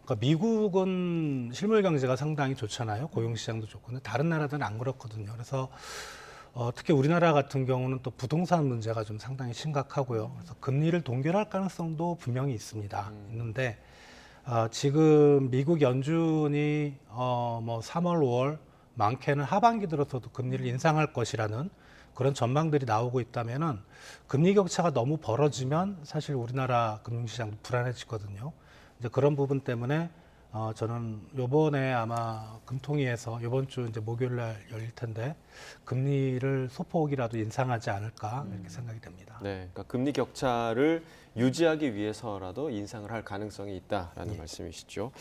그러니까 미국은 실물 경제가 상당히 좋잖아요. 고용 시장도 좋고 근데 다른 나라들은 안 그렇거든요. 그래서 특히 우리나라 같은 경우는 또 부동산 문제가 좀 상당히 심각하고요. 그래서 금리를 동결할 가능성도 분명히 있습니다. 있는데 지금 미국 연준이 뭐 3월, 5월 많게는 하반기 들어서도 금리를 인상할 것이라는 그런 전망들이 나오고 있다면은 금리 격차가 너무 벌어지면 사실 우리나라 금융시장도 불안해지거든요. 이제 그런 부분 때문에 저는 요번에 아마 금통위에서 요번 주 이제 목요일 날 열릴 텐데 금리를 소폭이라도 인상하지 않을까 이렇게 생각이 됩니다. 네, 그러니까 금리 격차를 유지하기 위해서라도 인상을 할 가능성이 있다라는 말씀이시죠.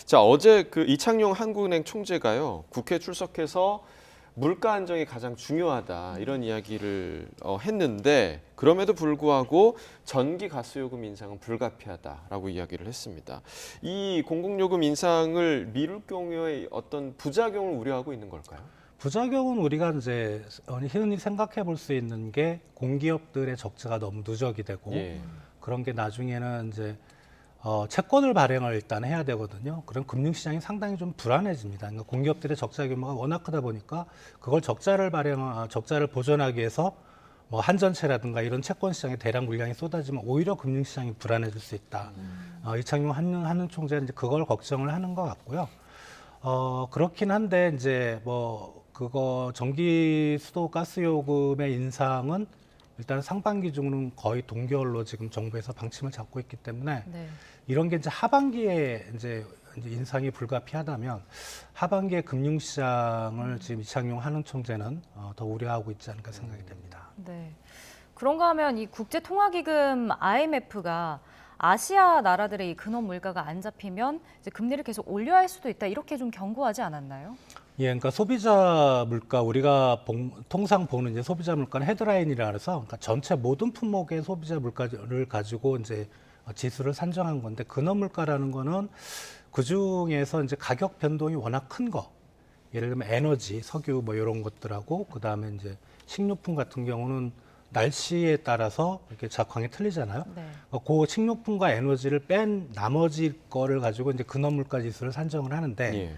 자, 어제 그 이창용 한국은행 총재가요 국회 출석해서 물가 안정이 가장 중요하다 이런 이야기를 했는데 그럼에도 불구하고 전기 가스요금 인상은 불가피하다라고 이야기를 했습니다. 이 공공요금 인상을 미룰 경우에 어떤 부작용을 우려하고 있는 걸까요? 부작용은 우리가 이제 흔히 생각해 볼 수 있는 게 공기업들의 적자가 너무 누적이 되고 그런 게 나중에는 이제 채권을 발행을 일단 해야 되거든요. 그럼 금융시장이 상당히 좀 불안해집니다. 그러니까 공기업들의 적자 규모가 워낙 크다 보니까 그걸 적자를 보존하기 위해서 뭐 한전채라든가 이런 채권 시장에 대량 물량이 쏟아지면 오히려 금융시장이 불안해질 수 있다. 이창용 한은 총재는 이제 그걸 걱정을 하는 것 같고요. 그렇긴 한데 이제 뭐 그거 전기 수도 가스 요금의 인상은 일단 상반기 중으로는 거의 동결로 지금 정부에서 방침을 잡고 있기 때문에 이런 게 이제 하반기에 이제 인상이 불가피하다면 하반기에 금융시장을 지금 이창용 한은 총재는 더 우려하고 있지 않을까 생각이 됩니다. 네. 그런가 하면 이 국제통화기금 IMF가 아시아 나라들의 이 근원 물가가 안 잡히면 이제 금리를 계속 올려야 할 수도 있다 이렇게 좀 경고하지 않았나요? 예, 그러니까 소비자 물가 우리가 통상 보는 이제 소비자 물가는 헤드라인이라 해서 그러니까 전체 모든 품목의 소비자 물가를 가지고 이제 지수를 산정한 건데 근원 물가라는 거는 그 중에서 이제 가격 변동이 워낙 큰 거, 예를 들면 에너지, 석유 뭐 이런 것들하고 그 다음에 이제 식료품 같은 경우는 날씨에 따라서 이렇게 작황이 틀리잖아요. 그 식료품과 에너지를 뺀 나머지 거를 가지고 이제 근원 물가 지수를 산정을 하는데.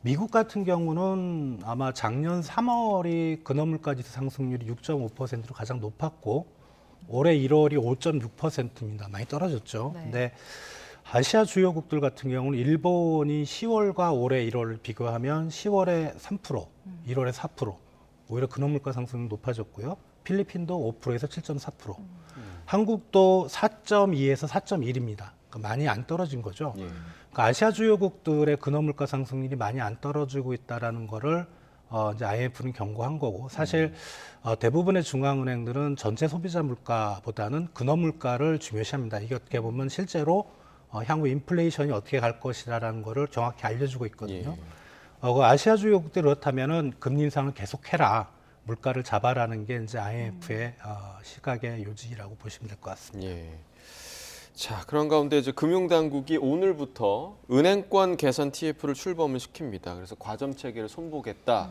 미국 같은 경우는 아마 작년 3월이 근원 물가 지수 상승률이 6.5%로 가장 높았고 올해 1월이 5.6%입니다. 많이 떨어졌죠. 근데 아시아 주요국들 같은 경우는 일본이 10월과 올해 1월을 비교하면 10월에 3%, 1월에 4%, 오히려 근원 물가 상승률이 높아졌고요. 필리핀도 5%에서 7.4%, 한국도 4.2에서 4.1입니다. 그러니까 많이 안 떨어진 거죠. 그러니까 아시아 주요국들의 근원 물가 상승률이 많이 안 떨어지고 있다라는 거를 이제 IMF는 경고한 거고 사실 대부분의 중앙은행들은 전체 소비자 물가보다는 근원 물가를 중요시합니다. 이게 어떻게 보면 실제로 향후 인플레이션이 어떻게 갈 것이라는 거를 정확히 알려주고 있거든요. 아시아 주요국들이 그렇다면은 금리 인상을 계속해라. 물가를 잡아라는 게 이제 IMF의 시각의 요지라고 보시면 될 것 같습니다. 자, 그런 가운데 이제 금융당국이 오늘부터 은행권 개선 TF를 출범을 시킵니다. 그래서 과점 체계를 손보겠다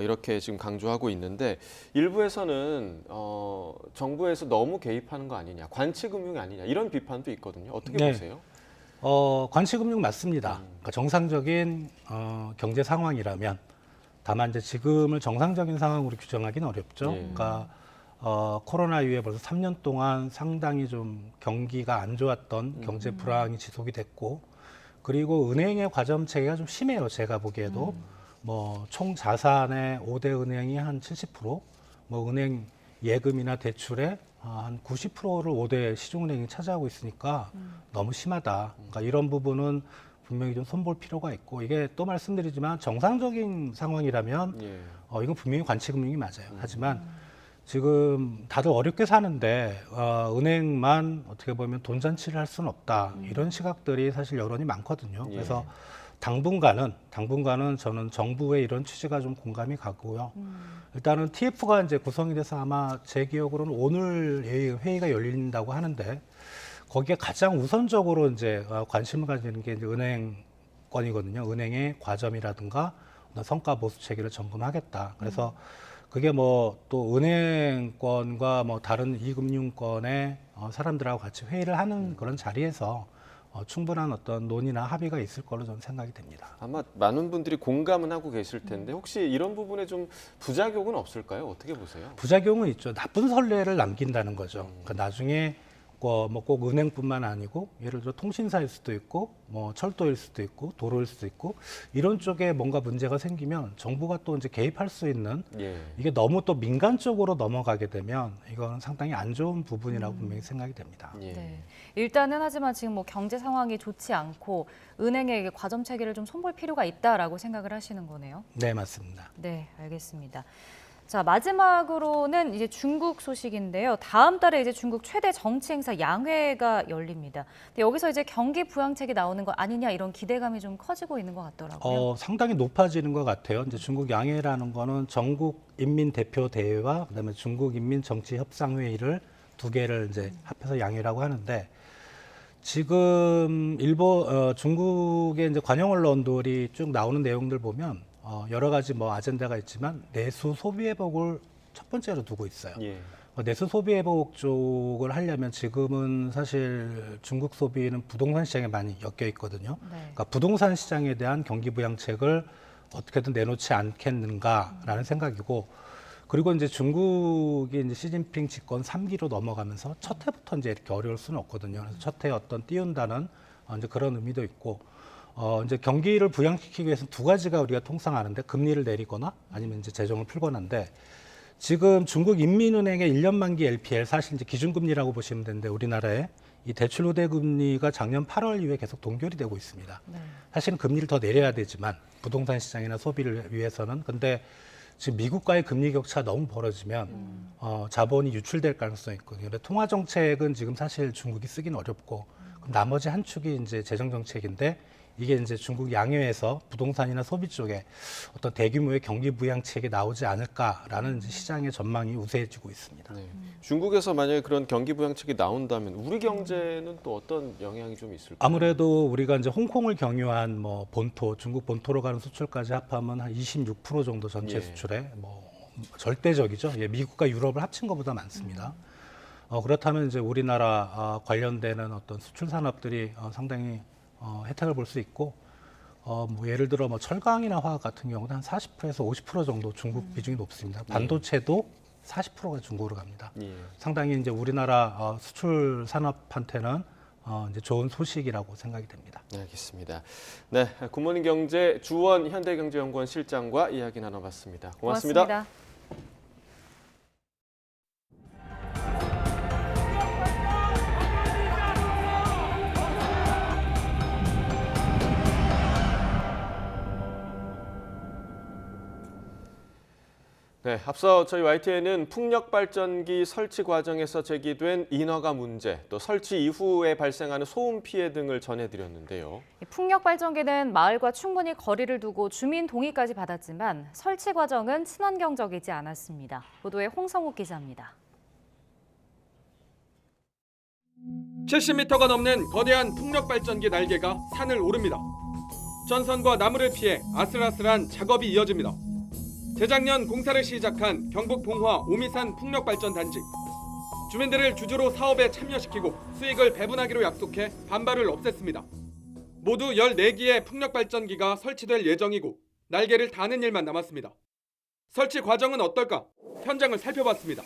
이렇게 지금 강조하고 있는데 일부에서는 정부에서 너무 개입하는 거 아니냐, 관치금융이 아니냐 이런 비판도 있거든요. 어떻게 보세요? 관치금융 맞습니다. 그러니까 정상적인 경제 상황이라면 다만 이제 지금을 정상적인 상황으로 규정하기는 어렵죠. 그러니까 코로나 이후에 벌써 3년 동안 상당히 좀 경기가 안 좋았던 경제 불황이 지속이 됐고, 그리고 은행의 과점 체계가 좀 심해요. 제가 보기에도 뭐 총 자산의 5대 은행이 한 70%, 뭐 은행 예금이나 대출의 한 90%를 5대 시중은행이 차지하고 있으니까 너무 심하다. 그러니까 이런 부분은 분명히 좀 손볼 필요가 있고, 이게 또 말씀드리지만 정상적인 상황이라면 이건 분명히 관치금융이 맞아요. 하지만 지금 다들 어렵게 사는데 은행만 어떻게 보면 돈잔치를 할 수는 없다. 이런 시각들이 사실 여론이 많거든요. 그래서 당분간은 저는 정부의 이런 취지가 좀 공감이 가고요. 일단은 TF가 이제 구성이 돼서 아마 제 기억으로는 오늘 회의가 열린다고 하는데, 거기에 가장 우선적으로 이제 관심을 가지는 게 이제 은행권이거든요. 은행의 과점이라든가 성과 보수 체계를 점검하겠다. 그래서 그게 뭐 또 은행권과 뭐 다른 이금융권의 사람들하고 같이 회의를 하는 그런 자리에서 충분한 어떤 논의나 합의가 있을 걸로 저는 생각이 됩니다. 아마 많은 분들이 공감은 하고 계실 텐데 혹시 이런 부분에 좀 부작용은 없을까요? 어떻게 보세요? 부작용은 있죠. 나쁜 선례를 남긴다는 거죠. 그러니까 나중에 뭐 꼭 은행뿐만 아니고 예를 들어 통신사일 수도 있고 뭐 철도일 수도 있고 도로일 수도 있고 이런 쪽에 뭔가 문제가 생기면 정부가 또 이제 개입할 수 있는 이게 너무 또 민간 쪽으로 넘어가게 되면 이건 상당히 안 좋은 부분이라고 분명히 생각이 됩니다. 네. 일단은 하지만 지금 뭐 경제 상황이 좋지 않고 은행의 과점 체계를 좀 손볼 필요가 있다라고 생각을 하시는 거네요. 네, 맞습니다. 네, 알겠습니다. 자, 마지막으로는 이제 중국 소식인데요. 다음 달에 이제 중국 최대 정치 행사 양회가 열립니다. 근데 여기서 이제 경기 부양책이 나오는 거 아니냐 이런 기대감이 좀 커지고 있는 것 같더라고요. 상당히 높아지는 것 같아요. 이제 중국 양회라는 거는 전국 인민 대표 대회와 그다음에 중국 인민 정치 협상 회의를 두 개를 이제 합해서 양회라고 하는데, 지금 중국의 이제 관영 언론들이 쭉 나오는 내용들 보면 여러 가지 뭐 아젠다가 있지만 내수 소비 회복을 첫 번째로 두고 있어요. 내수 소비 회복 쪽을 하려면 지금은 사실 중국 소비는 부동산 시장에 많이 엮여 있거든요. 그러니까 부동산 시장에 대한 경기 부양책을 어떻게든 내놓지 않겠는가라는 생각이고, 그리고 이제 중국이 이제 시진핑 집권 3기로 넘어가면서 첫 해부터 이제 이렇게 어려울 수는 없거든요. 그래서 첫 해 어떤 띄운다는 이제 그런 의미도 있고, 이제 경기를 부양시키기 위해서 두 가지가 우리가 통상 아는데, 금리를 내리거나 아니면 이제 재정을 풀거나인데, 지금 중국 인민은행의 1년 만기 LPR, 사실 이제 기준금리라고 보시면 되는데, 우리나라의 이 대출 우대 금리가 작년 8월 이후에 계속 동결이 되고 있습니다. 사실은 금리를 더 내려야 되지만 부동산 시장이나 소비를 위해서는, 근데 지금 미국과의 금리 격차가 너무 벌어지면 자본이 유출될 가능성이 있거든요. 근데 통화 정책은 지금 사실 중국이 쓰긴 어렵고, 그럼 나머지 한 축이 이제 재정 정책인데, 이게 이제 중국 양회에서 부동산이나 소비 쪽에 어떤 대규모의 경기 부양책이 나오지 않을까라는 이제 시장의 전망이 우세해지고 있습니다. 중국에서 만약에 그런 경기 부양책이 나온다면 우리 경제는 또 어떤 영향이 좀 있을까요? 아무래도 우리가 이제 홍콩을 경유한 뭐 본토, 중국 본토로 가는 수출까지 합하면 한 26% 정도 전체 수출에 뭐 절대적이죠. 미국과 유럽을 합친 것보다 많습니다. 그렇다면 이제 우리나라 관련되는 어떤 수출 산업들이 상당히 혜택을 볼 수 있고, 뭐 예를 들어 뭐 철강이나 화학 같은 경우는 한 40%에서 50% 정도 중국 비중이 높습니다. 반도체도 40%가 중국으로 갑니다. 상당히 이제 우리나라 수출 산업한테는 이제 좋은 소식이라고 생각이 됩니다. 네, 알겠습니다. 네, 굿모닝 경제 주원 현대경제연구원 실장과 이야기 나눠봤습니다. 고맙습니다. 네, 앞서 저희 YTN은 풍력 발전기 설치 과정에서 제기된 인허가 문제, 또 설치 이후에 발생하는 소음 피해 등을 전해드렸는데요. 풍력 발전기는 마을과 충분히 거리를 두고 주민 동의까지 받았지만 설치 과정은 친환경적이지 않았습니다. 보도에 홍성욱 기자입니다. 70m가 넘는 거대한 풍력발전기 날개가 산을 오릅니다. 전선과 나무를 피해 아슬아슬한 작업이 이어집니다. 재작년 공사를 시작한 경북 봉화 오미산 풍력발전단지. 주민들을 주주로 사업에 참여시키고 수익을 배분하기로 약속해 반발을 없앴습니다. 모두 14기의 풍력발전기가 설치될 예정이고 날개를 다는 일만 남았습니다. 설치 과정은 어떨까? 현장을 살펴봤습니다.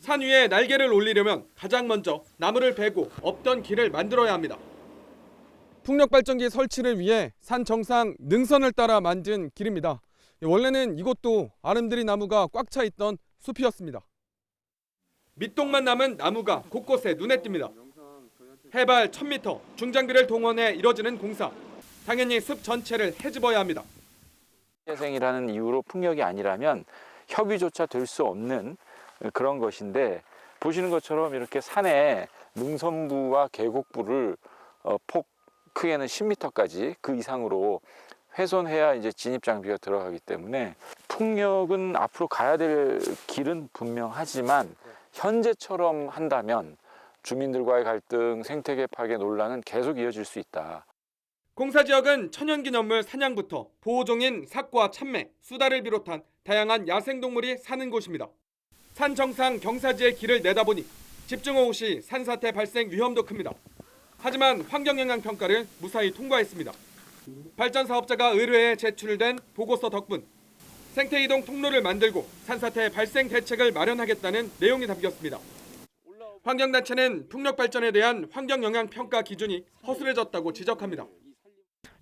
산 위에 날개를 올리려면 가장 먼저 나무를 베고 없던 길을 만들어야 합니다. 풍력발전기 설치를 위해 산 정상 능선을 따라 만든 길입니다. 원래는 이곳도 아름드리 나무가 꽉 차 있던 숲이었습니다. 밑동만 남은 나무가 곳곳에 눈에 띕니다. 해발 1000m, 중장비를 동원해 이뤄지는 공사. 당연히 숲 전체를 헤집어야 합니다. 재생이라는 이유로 풍력이 아니라면 협의조차 될 수 없는 그런 것인데, 보시는 것처럼 이렇게 산에 능선부와 계곡부를 폭 크게는 10m까지 그 이상으로 훼손해야 이제 진입 장비가 들어가기 때문에 풍력은 앞으로 가야 될 길은 분명하지만 현재처럼 한다면 주민들과의 갈등, 생태계 파괴 논란은 계속 이어질 수 있다. 공사 지역은 천연기념물 사냥부터 보호종인 삭과 참매, 수달을 비롯한 다양한 야생동물이 사는 곳입니다. 산 정상 경사지의 길을 내다보니 집중호우 시 산사태 발생 위험도 큽니다. 하지만 환경영향평가를 무사히 통과했습니다. 발전 사업자가 의뢰에 제출된 보고서 덕분 생태이동 통로를 만들고 산사태 발생 대책을 마련하겠다는 내용이 담겼습니다. 환경단체는 풍력발전에 대한 환경영향평가 기준이 허술해졌다고 지적합니다.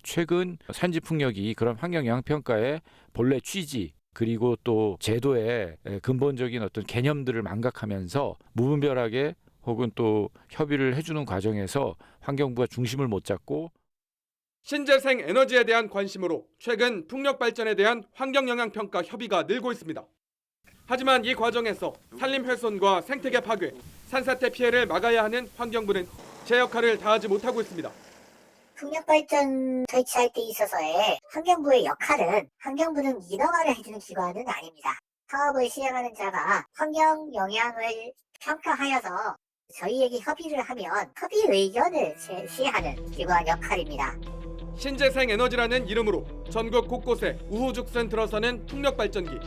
최근 산지풍력이 그런 환경영향평가의 본래 취지 그리고 또 제도의 근본적인 어떤 개념들을 망각하면서 무분별하게 혹은 또 협의를 해주는 과정에서 환경부가 중심을 못 잡고 신재생 에너지에 대한 관심으로 최근 풍력발전에 대한 환경영향평가 협의가 늘고 있습니다. 하지만 이 과정에서 산림 훼손과 생태계 파괴, 산사태 피해를 막아야 하는 환경부는 제 역할을 다하지 못하고 있습니다. 풍력발전 설치할 때 있어서의 환경부의 역할은 환경부는 인허가를 해주는 기관은 아닙니다. 사업을 시행하는 자가 환경 영향을 평가하여서 저희에게 협의를 하면 협의 의견을 제시하는 기관 역할입니다. 신재생 에너지라는 이름으로 전국 곳곳에 우후죽순 들어서는 풍력발전기.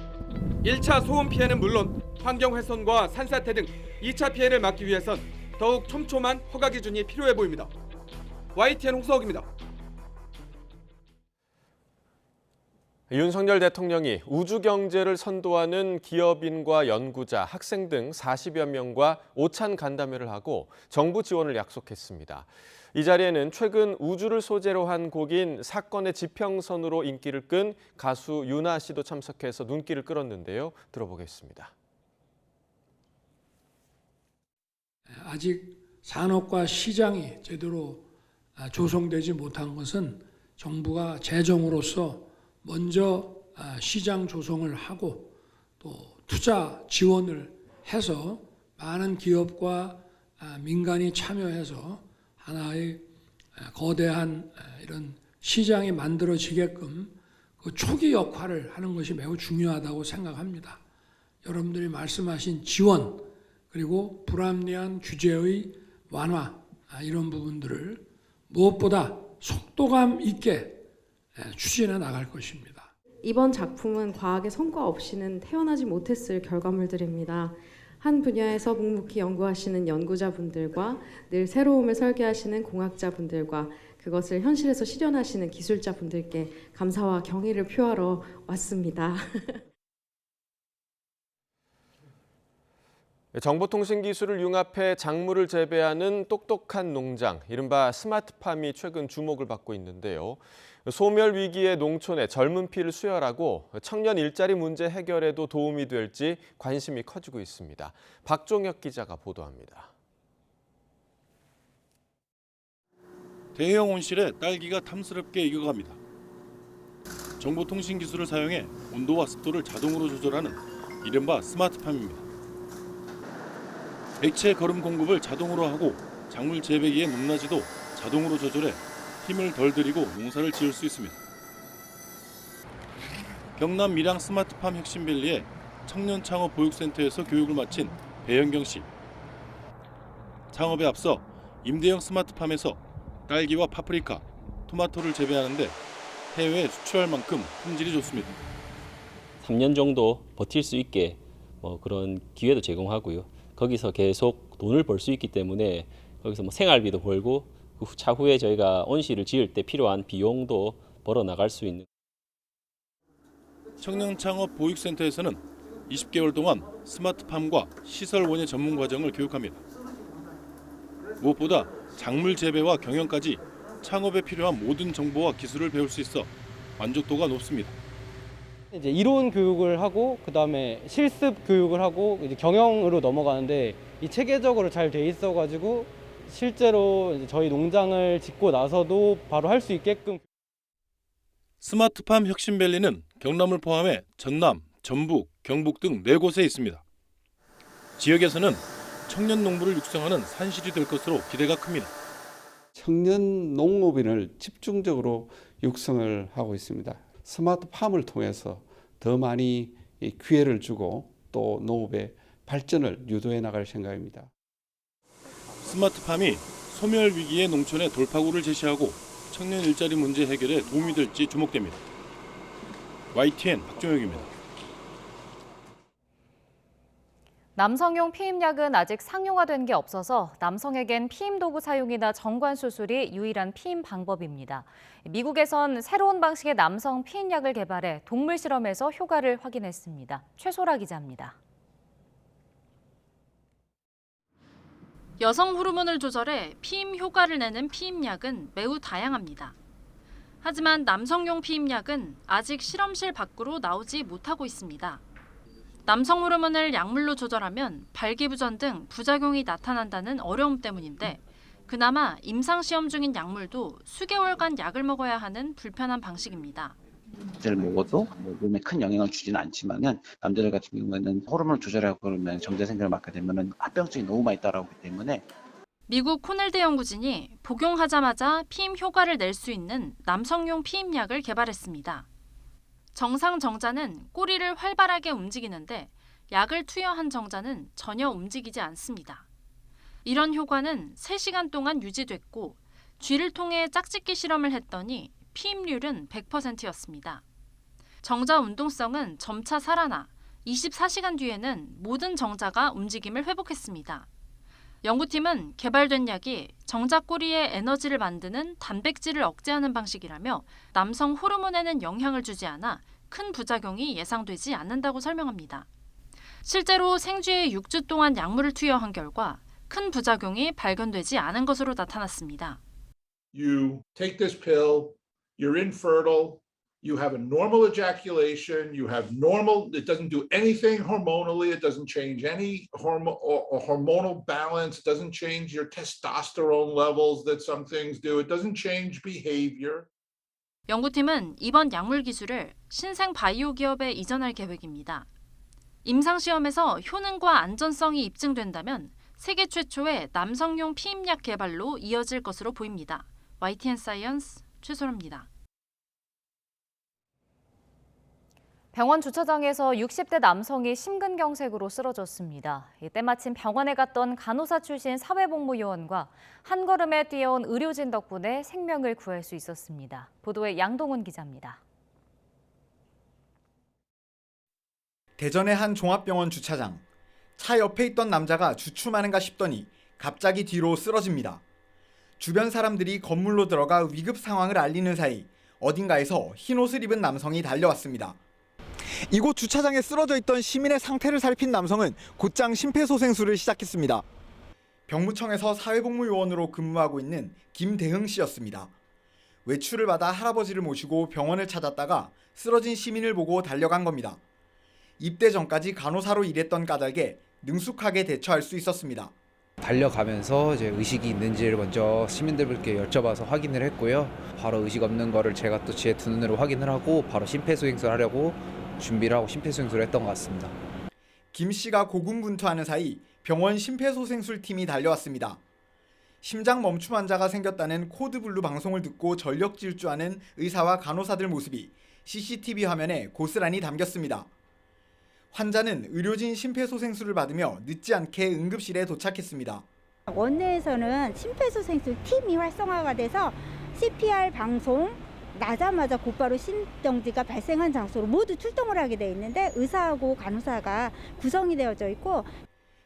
1차 소음 피해는 물론 환경 훼손과 산사태 등 2차 피해를 막기 위해선 더욱 촘촘한 허가 기준이 필요해 보입니다. YTN 홍서욱입니다. 윤석열 대통령이 우주 경제를 선도하는 기업인과 연구자, 학생 등 40여 명과 오찬 간담회를 하고 정부 지원을 약속했습니다. 이 자리에는 최근 우주를 소재로 한 곡인 사건의 지평선으로 인기를 끈 가수 윤아 씨도 참석해서 눈길을 끌었는데요. 들어보겠습니다. 아직 산업과 시장이 제대로 조성되지 못한 것은 정부가 재정으로서 먼저 시장 조성을 하고 또 투자 지원을 해서 많은 기업과 민간이 참여해서 하나의 거대한 이런 시장이 만들어지게끔 그 초기 역할을 하는 것이 매우 중요하다고 생각합니다. 여러분들이 말씀하신 지원 그리고 불합리한 규제의 완화 이런 부분들을 무엇보다 속도감 있게 추진해 나갈 것입니다. 이번 작품은 과학의 성과 없이는 태어나지 못했을 결과물들입니다. 한 분야에서 묵묵히 연구하시는 연구자분들과 늘 새로움을 설계하시는 공학자분들과 그것을 현실에서 실현하시는 기술자분들께 감사와 경의를 표하러 왔습니다. 정보통신기술을 융합해 작물을 재배하는 똑똑한 농장, 이른바 스마트팜이 최근 주목을 받고 있는데요. 소멸 위기의 농촌의 젊은 피를 수혈하고 청년 일자리 문제 해결에도 도움이 될지 관심이 커지고 있습니다. 박종혁 기자가 보도합니다. 대형 온실에 딸기가 탐스럽게 익어갑니다. 정보통신 기술을 사용해 온도와 습도를 자동으로 조절하는 이른바 스마트팜입니다. 액체 거름 공급을 자동으로 하고 작물 재배기의 높낮이도 자동으로 조절해 힘을 덜 들이고 농사를 지을 수 있습니다. 경남 밀양 스마트팜 핵심밸리의 청년창업 보육센터에서 교육을 마친 배현경 씨. 창업에 앞서 임대형 스마트팜에서 딸기와 파프리카, 토마토를 재배하는데 해외에 수출할 만큼 품질이 좋습니다. 3년 정도 버틸 수 있게 그런 기회도 제공하고요. 거기서 계속 돈을 벌 수 있기 때문에 거기서 생활비도 벌고 차후에 저희가 온실을 지을 때 필요한 비용도 벌어 나갈 수 있는. 청년창업보육센터에서는 20개월 동안 스마트팜과 시설 원예 전문 과정을 교육합니다. 무엇보다 작물 재배와 경영까지 창업에 필요한 모든 정보와 기술을 배울 수 있어 만족도가 높습니다. 이제 이론 교육을 하고 그다음에 실습 교육을 하고 이제 경영으로 넘어가는데 이 체계적으로 잘 돼 있어가지고 실제로 이제 저희 농장을 짓고 나서도 바로 할 수 있게끔. 스마트팜 혁신밸리는 경남을 포함해 전남, 전북, 경북 등 4곳에 있습니다. 지역에서는 청년 농부를 육성하는 산실이 될 것으로 기대가 큽니다. 청년 농업인을 집중적으로 육성을 하고 있습니다. 스마트팜을 통해서 더 많이 기회를 주고 또 농업의 발전을 유도해 나갈 생각입니다. 스마트팜이 소멸 위기의 농촌의 돌파구를 제시하고 청년 일자리 문제 해결에 도움이 될지 주목됩니다. YTN 박종혁입니다. 남성용 피임약은 아직 상용화된 게 없어서 남성에겐 피임 도구 사용이나 정관 수술이 유일한 피임 방법입니다. 미국에선 새로운 방식의 남성 피임약을 개발해 동물 실험에서 효과를 확인했습니다. 최소라 기자입니다. 여성 호르몬을 조절해 피임 효과를 내는 피임약은 매우 다양합니다. 하지만 남성용 피임약은 아직 실험실 밖으로 나오지 못하고 있습니다. 남성 호르몬을 약물로 조절하면 발기부전 등 부작용이 나타난다는 어려움 때문인데 그나마 임상시험 중인 약물도 수개월간 약을 먹어야 하는 불편한 방식입니다. 를 먹어도 몸에 큰 영향을 주지는 않지만은 남자들 같은 경우에는 호르몬을 조절하고 그러면 정제생리를 맡게 되면은 합병증이 너무 많이 따라오기 때문에 미국 코넬대 연구진이 복용하자마자 피임 효과를 낼 수 있는 남성용 피임약을 개발했습니다. 정상 정자는 꼬리를 활발하게 움직이는데 약을 투여한 정자는 전혀 움직이지 않습니다. 이런 효과는 3시간 동안 유지됐고 쥐를 통해 짝짓기 실험을 했더니 피임률은 100%였습니다. 정자 운동성은 점차 살아나 24시간 뒤에는 모든 정자가 움직임을 회복했습니다. 연구팀은 개발된 약이 정자 꼬리의 에너지를 만드는 단백질을 억제하는 방식이라며 남성 호르몬에는 영향을 주지 않아 큰 부작용이 예상되지 않는다고 설명합니다. 실제로 생쥐에 6주 동안 약물을 투여한 결과 큰 부작용이 발견되지 않은 것으로 나타났습니다. You take this pill, you're infertile, you have a normal ejaculation, you have normal, it doesn't do anything hormonally, it doesn't change any hormonal balance, it doesn't change your testosterone levels that some things do, it doesn't change behavior. 연구팀은 이번 약물 기술을 신생 바이오 기업에 이전할 계획입니다. 임상시험에서 효능과 안전성이 입증된다면 세계 최초의 남성용 피임약 개발로 이어질 것으로 보입니다. YTN 사이언스 최소라입니다. 병원 주차장에서 60대 남성이 심근경색으로 쓰러졌습니다. 때마침 병원에 갔던 간호사 출신 사회복무요원과 한 걸음에 뛰어온 의료진 덕분에 생명을 구할 수 있었습니다. 보도에 양동훈 기자입니다. 대전의 한 종합병원 주차장. 차 옆에 있던 남자가 주춤하는가 싶더니 갑자기 뒤로 쓰러집니다. 주변 사람들이 건물로 들어가 위급 상황을 알리는 사이 어딘가에서 흰 옷을 입은 남성이 달려왔습니다. 이곳 주차장에 쓰러져 있던 시민의 상태를 살핀 남성은 곧장 심폐소생술을 시작했습니다. 병무청에서 사회복무요원으로 근무하고 있는 김대흥 씨였습니다. 외출을 받아 할아버지를 모시고 병원을 찾았다가 쓰러진 시민을 보고 달려간 겁니다. 입대 전까지 간호사로 일했던 까닭에 능숙하게 대처할 수 있었습니다. 달려가면서 이제 의식이 있는지를 먼저 시민들께 여쭤봐서 확인을 했고요. 바로 의식 없는 거를 제가 또 제 두 눈으로 확인을 하고 바로 심폐소생술 하려고 준비를 하고 심폐소생술을 했던 것 같습니다. 김 씨가 고군분투하는 사이 병원 심폐소생술 팀이 달려왔습니다. 심장 멈춤 환자가 생겼다는 코드블루 방송을 듣고 전력 질주하는 의사와 간호사들 모습이 CCTV 화면에 고스란히 담겼습니다. 환자는 의료진 심폐소생술을 받으며 늦지 않게 응급실에 도착했습니다. 원내에서는 심폐소생술 팀이 활성화가 돼서 CPR 방송 나자마자 곧바로 심정지가 발생한 장소로 모두 출동을 하게 돼 있는데 의사하고 간호사가 구성이 되어져 있고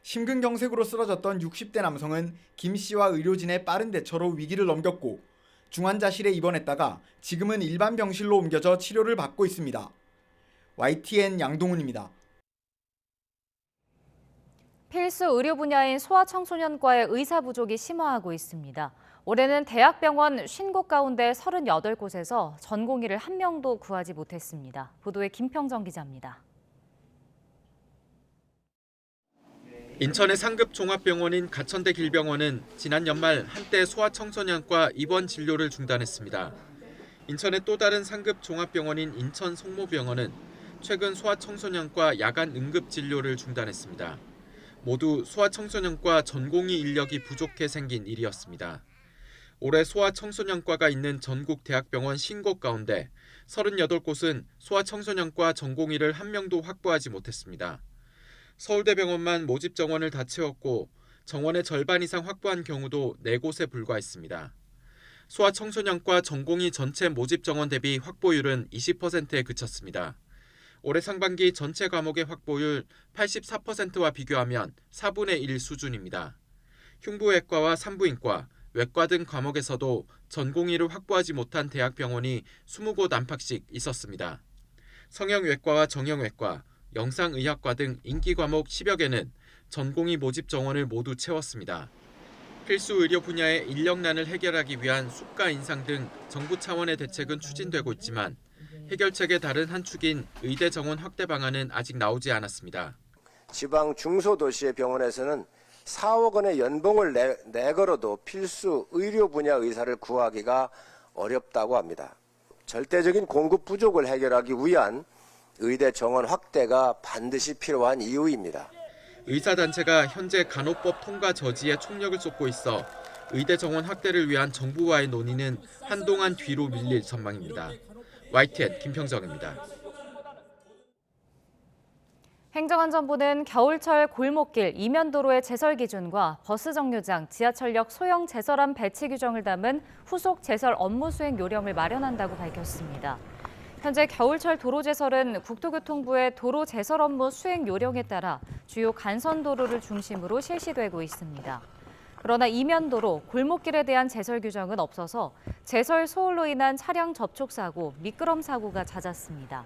심근경색으로 쓰러졌던 60대 남성은 김 씨와 의료진의 빠른 대처로 위기를 넘겼고 중환자실에 입원했다가 지금은 일반 병실로 옮겨져 치료를 받고 있습니다. YTN 양동훈입니다. 필수 의료 분야인 소아청소년과의 의사 부족이 심화하고 있습니다. 올해는 대학병원 50곳 가운데 38곳에서 전공의를 한 명도 구하지 못했습니다. 보도에 김평정 기자입니다. 인천의 상급 종합병원인 가천대 길병원은 지난 연말 한때 소아청소년과 입원 진료를 중단했습니다. 인천의 또 다른 상급 종합병원인 인천 성모병원은 최근 소아청소년과 야간 응급 진료를 중단했습니다. 모두 소아청소년과 전공의 인력이 부족해 생긴 일이었습니다. 올해 소아청소년과가 있는 전국 대학병원 50곳 가운데 38곳은 소아청소년과 전공의를 한 명도 확보하지 못했습니다. 서울대병원만 모집 정원을 다 채웠고 정원의 절반 이상 확보한 경우도 4곳에 불과했습니다. 소아청소년과 전공의 전체 모집 정원 대비 확보율은 20%에 그쳤습니다. 올해 상반기 전체 과목의 확보율 84%와 비교하면 4분의 1 수준입니다. 흉부외과와 산부인과, 외과 등 과목에서도 전공의를 확보하지 못한 대학병원이 20곳 안팎씩 있었습니다. 성형외과와 정형외과, 영상의학과 등 인기 과목 10여 개는 전공의 모집 정원을 모두 채웠습니다. 필수 의료 분야의 인력난을 해결하기 위한 수가 인상 등 정부 차원의 대책은 추진되고 있지만 해결책의 다른 한 축인 의대 정원 확대 방안은 아직 나오지 않았습니다. 지방 중소도시의 병원에서는 4억 원의 연봉을 내걸어도 필수 의료 분야 의사를 구하기가 어렵다고 합니다. 절대적인 공급 부족을 해결하기 위한 의대 정원 확대가 반드시 필요한 이유입니다. 의사단체가 현재 간호법 통과 저지에 총력을 쏟고 있어 의대 정원 확대를 위한 정부와의 논의는 한동안 뒤로 밀릴 전망입니다. YTN 김평정입니다. 행정안전부는 겨울철 골목길 이면도로의 제설 기준과 버스 정류장, 지하철역 소형 제설함 배치 규정을 담은 후속 제설 업무 수행 요령을 마련한다고 밝혔습니다. 현재 겨울철 도로 제설은 국토교통부의 도로 제설 업무 수행 요령에 따라 주요 간선도로를 중심으로 실시되고 있습니다. 그러나 이면도로, 골목길에 대한 제설 규정은 없어서 제설 소홀로 인한 차량 접촉 사고, 미끄럼 사고가 잦았습니다.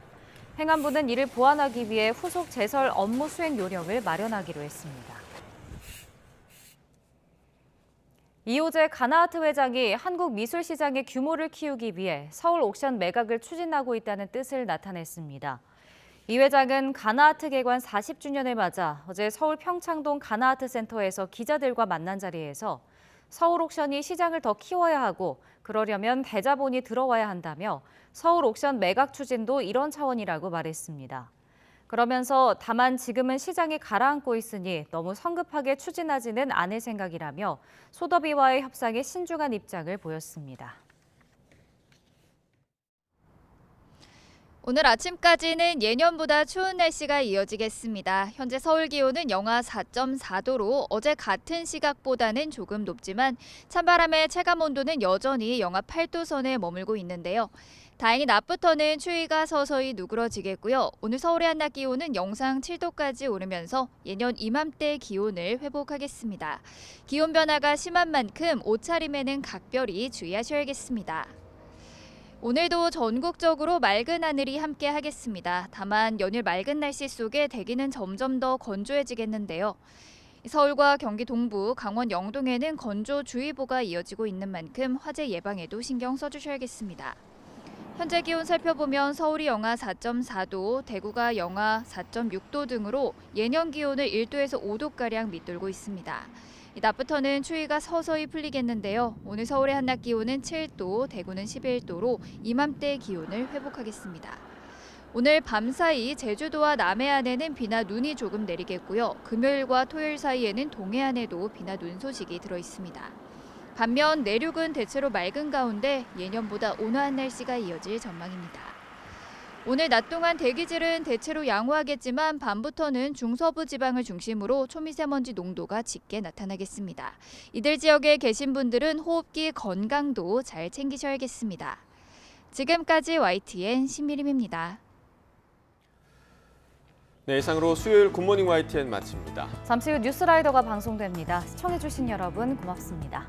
행안부는 이를 보완하기 위해 후속 제설 업무 수행 요령을 마련하기로 했습니다. 이호재 가나아트 회장이 한국 미술시장의 규모를 키우기 위해 서울 옥션 매각을 추진하고 있다는 뜻을 나타냈습니다. 이 회장은 가나아트 개관 40주년을 맞아 어제 서울 평창동 가나아트 센터에서 기자들과 만난 자리에서 서울 옥션이 시장을 더 키워야 하고 그러려면 대자본이 들어와야 한다며 서울 옥션 매각 추진도 이런 차원이라고 말했습니다. 그러면서 다만 지금은 시장이 가라앉고 있으니 너무 성급하게 추진하지는 않을 생각이라며 소더비와의 협상에 신중한 입장을 보였습니다. 오늘 아침까지는 예년보다 추운 날씨가 이어지겠습니다. 현재 서울 기온은 영하 4.4도로 어제 같은 시각보다는 조금 높지만 찬바람의 체감 온도는 여전히 영하 8도 선에 머물고 있는데요. 다행히 낮부터는 추위가 서서히 누그러지겠고요. 오늘 서울의 한낮 기온은 영상 7도까지 오르면서 예년 이맘때 기온을 회복하겠습니다. 기온 변화가 심한 만큼 옷차림에는 각별히 주의하셔야겠습니다. 오늘도 전국적으로 맑은 하늘이 함께 하겠습니다. 다만 연일 맑은 날씨 속에 대기는 점점 더 건조해지겠는데요. 서울과 경기 동부, 강원 영동에는 건조주의보가 이어지고 있는 만큼 화재 예방에도 신경 써주셔야겠습니다. 현재 기온 살펴보면 서울이 영하 4.4도, 대구가 영하 4.6도 등으로 예년 기온을 1도에서 5도가량 밑돌고 있습니다. 낮부터는 추위가 서서히 풀리겠는데요. 오늘 서울의 한낮 기온은 7도, 대구는 11도로 이맘때 기온을 회복하겠습니다. 오늘 밤사이 제주도와 남해안에는 비나 눈이 조금 내리겠고요. 금요일과 토요일 사이에는 동해안에도 비나 눈 소식이 들어있습니다. 반면 내륙은 대체로 맑은 가운데 예년보다 온화한 날씨가 이어질 전망입니다. 오늘 낮 동안 대기질은 대체로 양호하겠지만 밤부터는 중서부 지방을 중심으로 초미세먼지 농도가 짙게 나타나겠습니다. 이들 지역에 계신 분들은 호흡기 건강도 잘 챙기셔야겠습니다. 지금까지 YTN 신미림입니다. 네, 이상으로 수요일 굿모닝 YTN 마칩니다. 잠시 후 뉴스라이더가 방송됩니다. 시청해주신 여러분 고맙습니다.